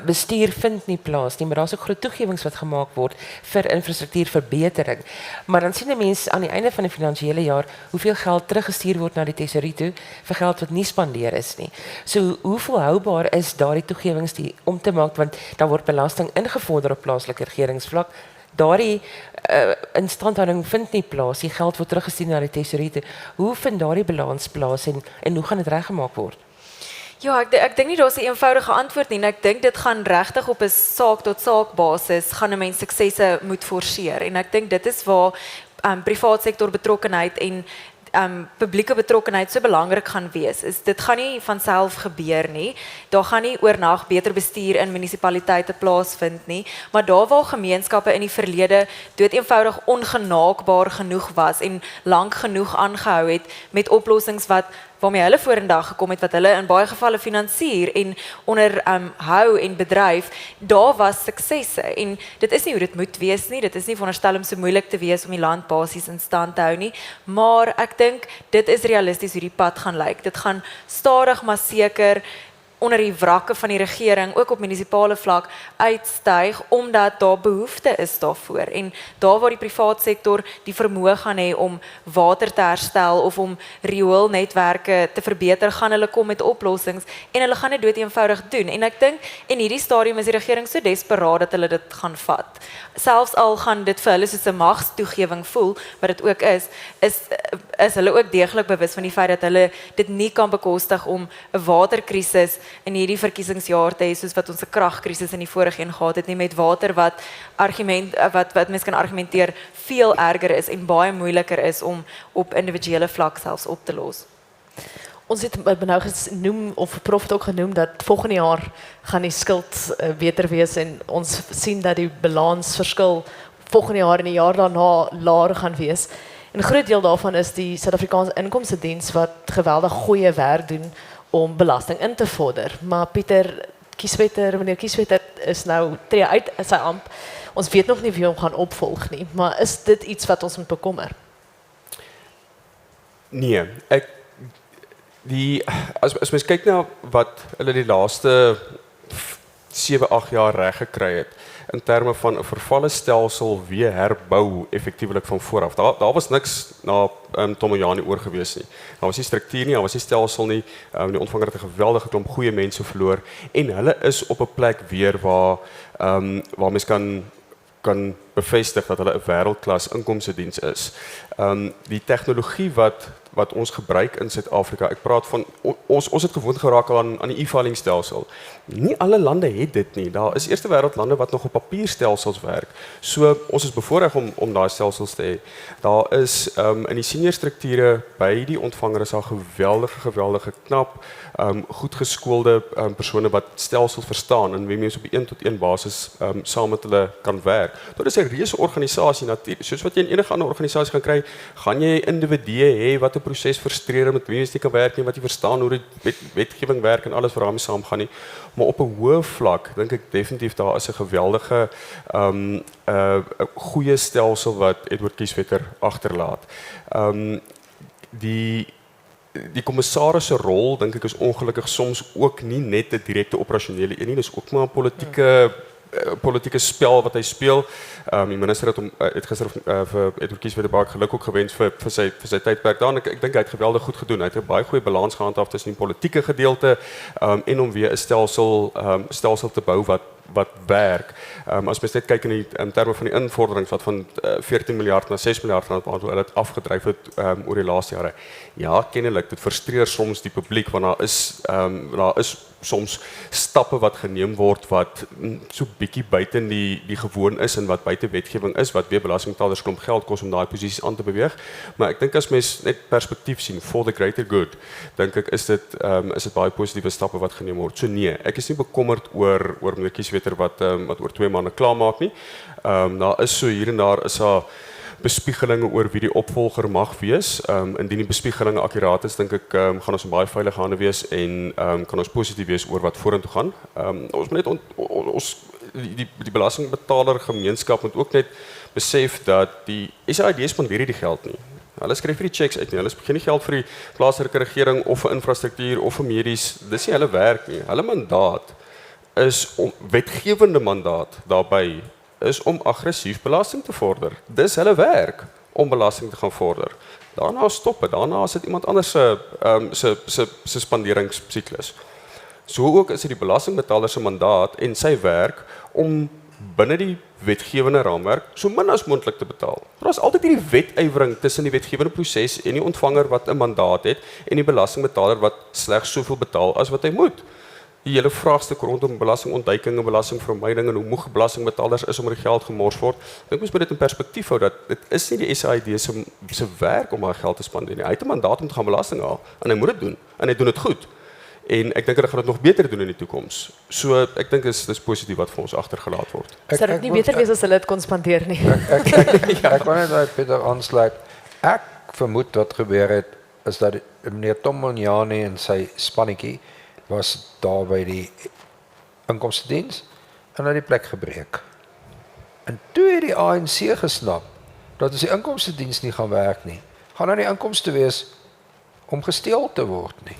bestuur vind nie plaas nie, maar daar's ook groot toegewings wat gemaak word vir infrastruktuurverbetering. Maar dan sien 'n mens aan die einde van die finansiële jaar hoeveel geld teruggestuur word na die tesourier toe vir geld wat nie spandeer is nie. So hoe volhoubaar is daardie toegewings om te maak, want dan word belasting ingevorder op plaaslike regeringsvlak. Daardie instandhouding vind nie plaas, die geld word teruggestuur na die tesourier toe. Hoe vind daardie balans plaas en hoe gaan dit reggemaak word? Ja, ek dink nie daar's 'n eenvoudige antwoord nie, en ek dink dit gaan regtig op 'n saak tot saak basis gaan 'n mens suksesse moet forceer, en ek dink dit is waar privaat sektor betrokkenheid en publieke betrokkenheid so belangrik gaan wees. Dit gaan nie van self gebeur nie. Daar gaan nie oornag beter bestuur in munisipaliteite plaasvind nie, maar daar waar gemeenskappe in die verlede doeteenvoudig ongenaakbaar genoeg was en lank genoeg aangehou het met oplossings waarmee hulle vorendag gekom het, wat hulle in baie gevalle finansier en onderhou en bedryf, daar was suksesse, en dit is nie hoe dit moet wees nie, dit is nie veronderstel om so moeilik te wees om die land basies in stand te hou nie, maar ek dink dit is realisties hoe die pad gaan lyk. Dit gaan stadig maar seker onder die wrakke van die regering, ook op munisipale vlak, uitstyg, omdat daar behoefte is daarvoor. En daar waar die privaat sektor die vermoë gaan hê om water te herstel of om rioolnetwerke te verbeter, gaan hulle kom met oplossings, en hulle gaan dit doeteenvoudig doen. En ek dink, in hierdie stadium is die regering so desperaat dat hulle dit gaan vat. Selfs al gaan dit vir hulle soos 'n magstoegewing voel, wat dit ook is hulle ook deeglik bewus van die feit dat hulle dit nie kan bekostig om 'n waterkrisis in hierdie verkiesingsjaar te hê, soos wat ons 'n kragkrisis in die vorige een gehad het, nie, met water wat mens kan argumenteer veel erger is en baie moeiliker is om op individuele vlak selfs op te los. ons het nou genoem, of Prof het ook genoem, dat volgende jaar gaan die skuld beter wees en ons sien dat die balansverskil volgende jaar en die jaar daarna laer gaan wees. En 'n groot deel daarvan is die Suid-Afrikaanse Inkomstediens wat geweldig goeie werk doen om belasting in te vorder. Maar meneer Kieswetter is nou tree uit sy amp. Ons weet nog nie wie hom gaan opvolg nie, maar is dit iets wat ons moet bekommer? Nee, as mens kyk na wat hulle die laaste 7-8 jaar reg gekry het in terme van 'n vervalle stelsel weer herbou effektiewelik van voor af. Daar was niks na Tomojani oor gewees nie. Daar was nie struktuur nie, daar was nie stelsel nie. Die ontvanger het 'n geweldige klomp goeie mense verloor en hulle is op 'n plek weer waar mens kan bevestig dat hulle 'n wêreldklas inkomstediens is. Die tegnologie wat ons gebruik in Suid-Afrika, ek praat van ons het gewoond geraak aan die e-filing stelsel. Nie alle lande het dit nie. Daar is eerste wêreld lande wat nog op papierstelsels werk. So ons is bevoorreg om daai stelsels te hê. Daar is in die senior strukture by die ontvanger is daar geweldige knap, goed geskoolde persone wat stelsels verstaan en wie mens op 1-tot-1 basis saam met hulle kan werk. Dit is 'n reuse organisasie natuurlik. Soos wat jy in enige ander organisasie gaan kry, gaan jy individue hê wat 'n proses frustreer met wie jy kan werk nie, wat jy verstaan hoe die wetgewing werk en alles wat daarmee saamgaan nie. Maar op 'n hoë vlak dink ek definitief daar is 'n geweldige 'n goeie stelsel wat Edward Kieswetter agterlaat. Die kommissaris se rol dink ek is ongelukkig soms ook nie net 'n direkte operasionele een nie, dis ook maar 'n politieke spel wat hy speel. Die minister het gister vir Edward Kieswetter baie geluk ook gewens vir sy tydperk daar. Ek dink hy het geweldig goed gedoen. Hy het 'n baie goeie balans gehandhaaf tussen die politieke gedeelte en om weer 'n stelsel te bou wat werk. As mens net kyk in terme van die invorderings wat van 14 miljard na 6 miljard rand waar hulle dit afgedryf het oor die laaste jare. Ja, kennelik, dit frustreer soms die publiek want daar is soms stappe wat geneem word wat so bietjie buite die gewoon is en wat buite wetgewing is wat weer belastingbetalers klomp geld kos om daai posisies aan te beweeg. Maar ek dink as mens net perspektief sien for the greater good, dink ek is dit baie positiewe stappe wat geneem word. So nee, ek is nie bekommerd oor meneer Kieswetter wat oor 2 maande klaarmaak nie. Daar is so hier en daar is daar bespiegelinge oor wie die opvolger mag wees. Indien die bespiegelinge akkuraat is, dink ek gaan ons in baie veilige hande wees en kan ons positief wees oor wat vorentoe gaan. Ons moet net die belastingbetaler gemeenskap moet ook net besef dat die SAID spandeer die geld nie. Hulle skryf vir die checks uit nie. Hulle gee nie geld vir die plaaslike regering of vir infrastruktuur of vir medies. Dis nie hulle werk nie. Hulle mandaat is wetgewende mandaat daarbey is om aggressief belasting te vorder. Dis hulle werk om belasting te gaan vorder. Daarna stop dit. Daarna is dit iemand anders se spanderingssiklus. So ook is dit die belastingbetaler se mandaat en sy werk om binne die wetgewende raamwerk so min as moontlik te betaal. Daar is altyd hierdie wetywering tussen die wetgewende proses en die ontvanger wat 'n mandaat het en die belastingbetaler wat slegs soveel betaal as wat hy moet. Die hele vraagstuk rondom belastingontduiking en belastingvermyding en hoe moeg belastingbetalers is om die geld gemors word. Ek moet dit in perspektief hou dat dit is nie die SAID se werk om haar geld te spandeer nie. Hy het 'n mandaat om te gaan belasting haal en hy moet dit doen en hy doen dit goed. En ek dink hulle gaan dit nog beter doen in die toekoms. So ek dink dis positief wat vir ons agtergelaat word. Sou dit nie beter wees as hulle dit kon spandeer nie? Ek kan net by Pieter aansluit. Ek vermoed wat gebeur het is dat meneer Tomojani en sy spannetjie was daar by die inkomstediens en het die plek gebreek. En toe het die ANC gesnap dat as die inkomstediens nie gaan werk nie, gaan daar nie inkomste wees om gesteel te word nie.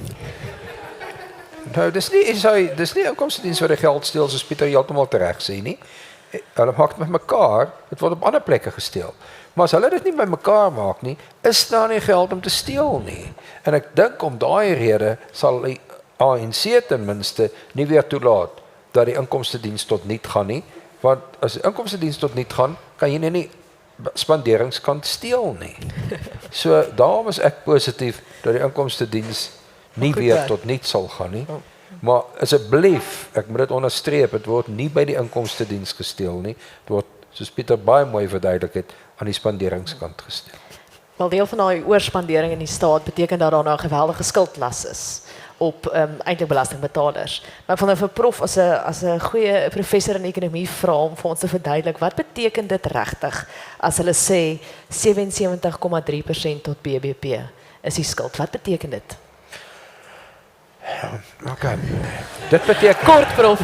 Nou, dis nie inkomstediens wat die geld steel soos Pieter heeltemal reg sê nie. Hulle maak met mekaar, dit word op ander plekke gesteel. Maar as hulle dit nie by mekaar maak nie, is daar nie geld om te steel nie. En ek dink om daai rede sal die ANC ten minste nie weer toelaat dat die inkomstediens tot niet gaan nie, want as die inkomstediens tot niet gaan, kan jy nie spanderingskant steel nie. So daarom is ek positief dat die inkomstediens nie weer tot niet sal gaan nie. Maar asseblief, ek moet dit onderstreep, het word nie by die inkomstediens gesteel nie. Het word, soos Pieter baie mooi verduidelik het, aan die spanderingskant gesteel. Wel deel van daai oorspandering in die staat beteken dat daar nou 'n geweldige skuldlas is op eintlik belastingbetalers. Maar van 'n prof as 'n goeie professor in ekonomie vra om vir ons te verduidelik wat beteken dit regtig as hulle sê 77,3% tot BBP is die skuld. Wat beteken dit? Okay. Dit beteken Kort prof.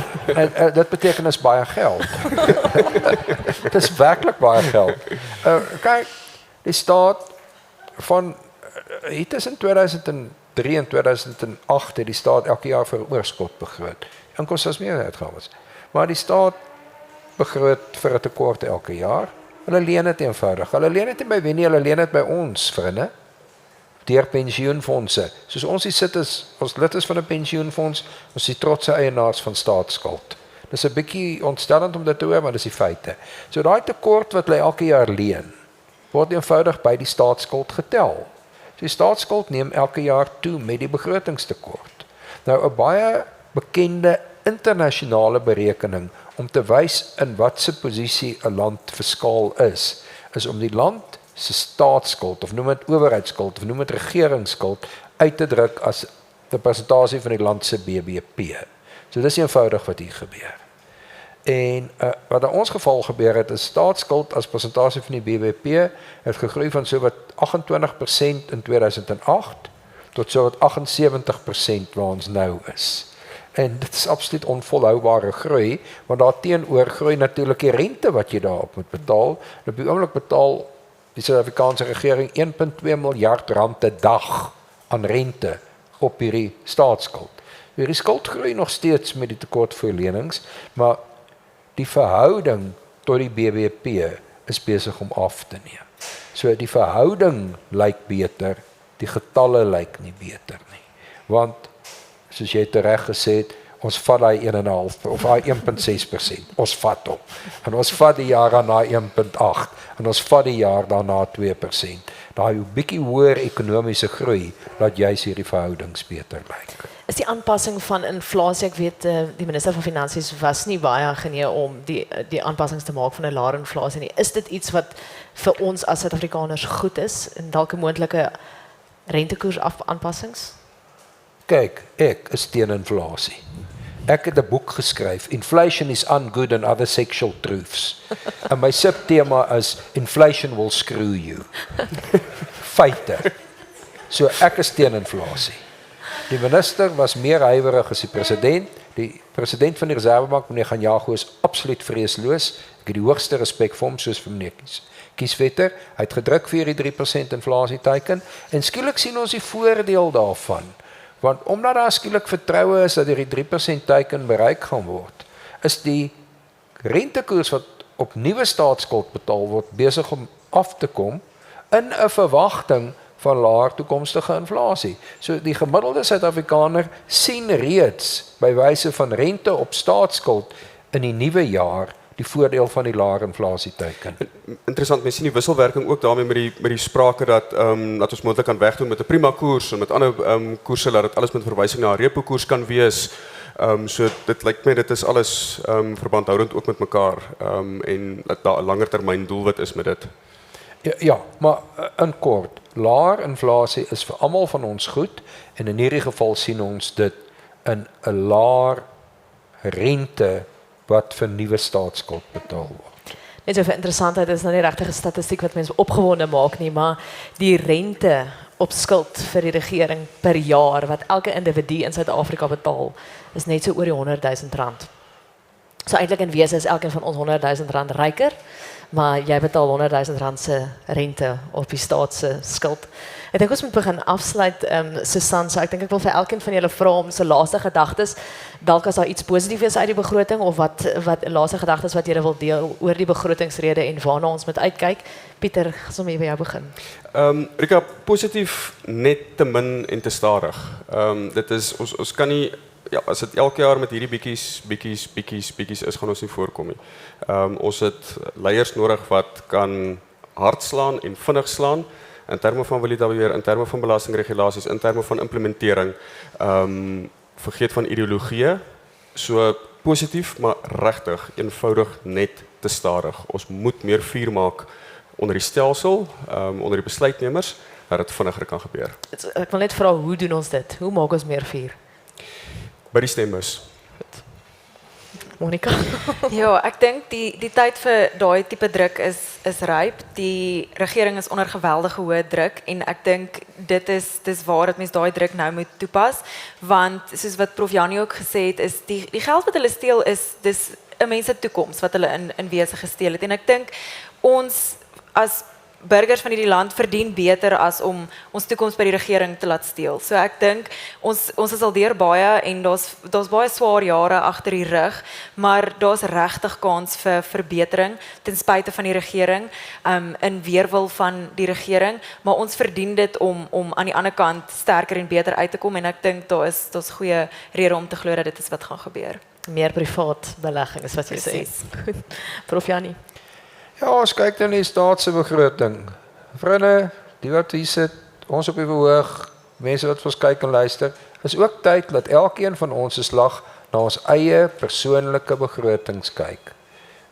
dit beteken is baie geld. Dit is werklik baie geld. Kyk, die staat van hier tussen 2003 en 2008 het die staat elke jaar vir oorskot begroot. Inkomste is meer uitgawes. Maar die staat begroot vir 'n tekort elke jaar. Hulle leen dit eenvoudig. Hulle leen dit nie by wie nie, hulle leen dit by ons, vriende. Deur pensioenfondse. Soos ons hier sit is, ons lid is van 'n pensioenfonds, ons is die trotse eienaars van staatsskuld. Dis 'n bietjie ontstellend om dit te hoor, maar dis die feite. So daai tekort wat hulle elke jaar leen, word eenvoudig by die staatsskuld getel. So die staatsskuld neem elke jaar toe met die begrotingstekort. Nou 'n baie bekende internasionale berekening om te wys in watse posisie 'n land fiskaal is om die land se staatsskuld of noem dit owerheidsskuld of noem dit regeringsskuld uit te druk as 'n persentasie van die land se BBP. So dis eenvoudig wat hier gebeur. En wat in ons geval gebeur het, is staatsskuld as persentasie van die BBP het gegroei van so wat 28% in 2008 tot so wat 78% waar ons nou is. En dit is absoluut onvolhoubare groei, want daarteenoor groei natuurlik die rente wat jy daarop moet betaal. En op die oomblik betaal die Suid-Afrikaanse regering 1,2 miljard rand 'n dag aan rente op hierdie staatsskuld. Hierdie skuld groei nog steeds met die tekortvoorlenings, maar die verhouding tot die BBP is besig om af te neem. So die verhouding lyk beter, die getalle lyk nie beter nie. Want soos jy reg gesê het, ons vat daai 1,5 of daai 1,6%. Ons vat hom. En ons vat die jaar daarna 1,8 en ons vat die jaar daarna 2%. Daai bietjie hoër ekonomiese groei laat juis hierdie verhoudings beter lyk. Is die aanpassing van inflasie, ek weet die minister van Finansies was nie baie genee om die aanpassings te maak van 'n laer inflasie nie. Is dit iets wat vir ons as Suid-Afrikaners goed is en dalk 'n moontlike rentekoers aanpassings? Kyk, ek is teen inflasie. Ek het 'n boek geskryf, Inflation is Ungood and Other Sexual Truths. En my subtema is Inflation will screw you. Feite. So ek is teen inflasie. Die minister was meer huiwerig as die president. Die president van die Reservebank, meneer Ganyago, is absoluut vreesloos. Ek het die hoogste respek vir hom soos vir meneer Kieswetter. Hy het gedruk vir die 3% inflasie teiken en skielik sien ons die voordeel daarvan. Want omdat daar skielik vertroue is dat hierdie 3% teiken bereik gaan word, is die rentekoers wat op nuwe staatsskuld betaal word besig om af te kom in 'n verwagting van laer toekomstige inflasie. So die gemiddelde Suid-Afrikaner sien reeds by wyse van rente op staatsskuld in die nuwe jaar die voordeel van die laer inflasie teiken. Interessant, mens sien die wisselwerking ook daarmee met die sprake dat dat ons moontlik kan wegdoen met 'n prima koers en met ander koerse dat dit alles met verwysing na 'n repo koers kan wees. So dit lyk my dit is alles verbandhoudend ook met mekaar en dat daar 'n langer termyn doelwit is met dit. Ja, maar in kort, laer inflasie is vir almal van ons goed en in hierdie geval sien ons dit in 'n laer rente wat vir nuwe staatsskuld betaal word. Net so vir interessantheid, is nou nie regtig 'n statistiek wat mense opgewonde maak nie, maar die rente op skuld vir die regering per jaar wat elke individu in Suid-Afrika betaal, is net so oor die R100,000. So eintlik in wese is elkeen van ons R100,000 ryker, maar jy betaal R100,000 se rente op die staat se skuld. Ek dink ons moet begin afsluit, Susan, so ek dink ek wil vir elkeen van julle vra om se laaste gedagtes, dalk as daar iets positief is uit die begroting of wat laaste gedagtes wat julle wil deel oor die begrotingsrede en waarna ons moet uitkyk. Pieter, sommer hier by jou begin. Rika, positief net te min en te stadig. Dit is ons kan nie ja, as dit elke jaar met hierdie bietjies is, gaan ons nie voorkom nie. Ons het leiers nodig wat kan hard slaan en vinnig slaan in terme van valutabeheer, in terme van belastingregulasies, in terme van implementering. Vergeet van ideologieë. So positief, maar regtig eenvoudig net te stadig. Ons moet meer vuur maak onder die stelsel, onder die besluitnemers, dat dit vinniger kan gebeur. Ek wil net vra, hoe doen ons dit? Hoe maak ons meer vuur? By die stembus. Monica? Ja, ek dink die tyd vir daai tipe druk is ryp. Die regering is onder geweldige hoë druk en ek dink dis waar dat mens daai druk nou moet toepas, want soos wat Prof Janie ook gesê het, is die geld wat hulle steel dis 'n mens se toekoms wat hulle in wese gesteel het en ek dink ons as burgers van hierdie land verdien beter as om ons toekoms by die regering te laat steel. So ek dink ons is al deur baie en daar's baie swaar jare agter die rug, maar daar's regtig kans vir verbetering ten spyte van die regering, in weerwil van die regering, maar ons verdien dit om aan die ander kant sterker en beter uit te kom en ek dink daar's goeie rede om te glo dat dit is wat gaan gebeur. Meer privaat belegging is wat jy sê. Presies. Prof Janie? Ja, ons kyk dan die staatse begroting. Vriende, die wat hier sit, ons op die verhoog, mense wat vir ons kyk en luister, is ook tyd dat elkeen van ons 'n slag na ons eie persoonlike begrotings kyk.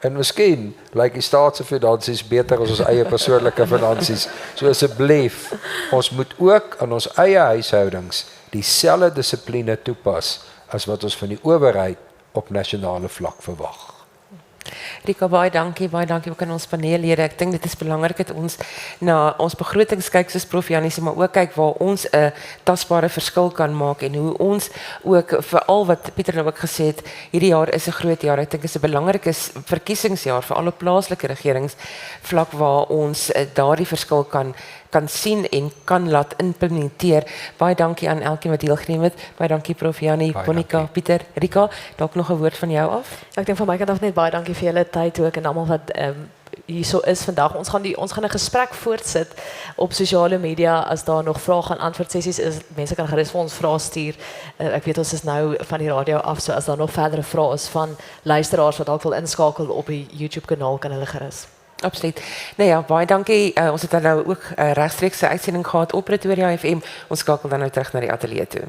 En miskien lyk die staatse finansies beter as ons eie persoonlike finansies. So asseblief, ons moet ook aan ons eie huishoudings dieselfde dissipline toepas as wat ons van die owerheid op nasionale vlak verwag. Rika, baie dankie ook aan ons paneellede. Ek dink dit is belangrik dat ons na ons begrotings kyk soos Prof Janie sê, maar ook kyk waar ons 'n tasbare verskil kan maak en hoe ons ook veral wat Pieter nou ook gesê het, hierdie jaar is 'n groot jaar. Ek dink dit is 'n belangrike verkiesingsjaar vir alle plaaslike regeringsvlak waar ons daardie verskil kan sien en kan laat implementeer. Baie dankie aan elkeen wat deelgeneem het. Baie dankie Prof Janie, Monica, Pieter, Rika. Dalk nog 'n woord van jou af? Ek dink van my kant af net baie dankie vir julle tyd ook en almal wat hierso is vandag. Ons gaan 'n gesprek voortsit op sosiale media as daar nog vrae en antwoord sessies is. Mense kan gerus vir ons vrae stuur. Ek weet ons is nou van die radio af, so as daar nog verdere vrae is van luisteraars wat dalk wil inskakel op die YouTube kanaal, kan hulle gerus. Absoluut. Nou ja, baie dankie. Ons het nou ook regstreekse uitsending gehad op Pretoria FM. Ons skakel dan nou terug na die ateljee toe.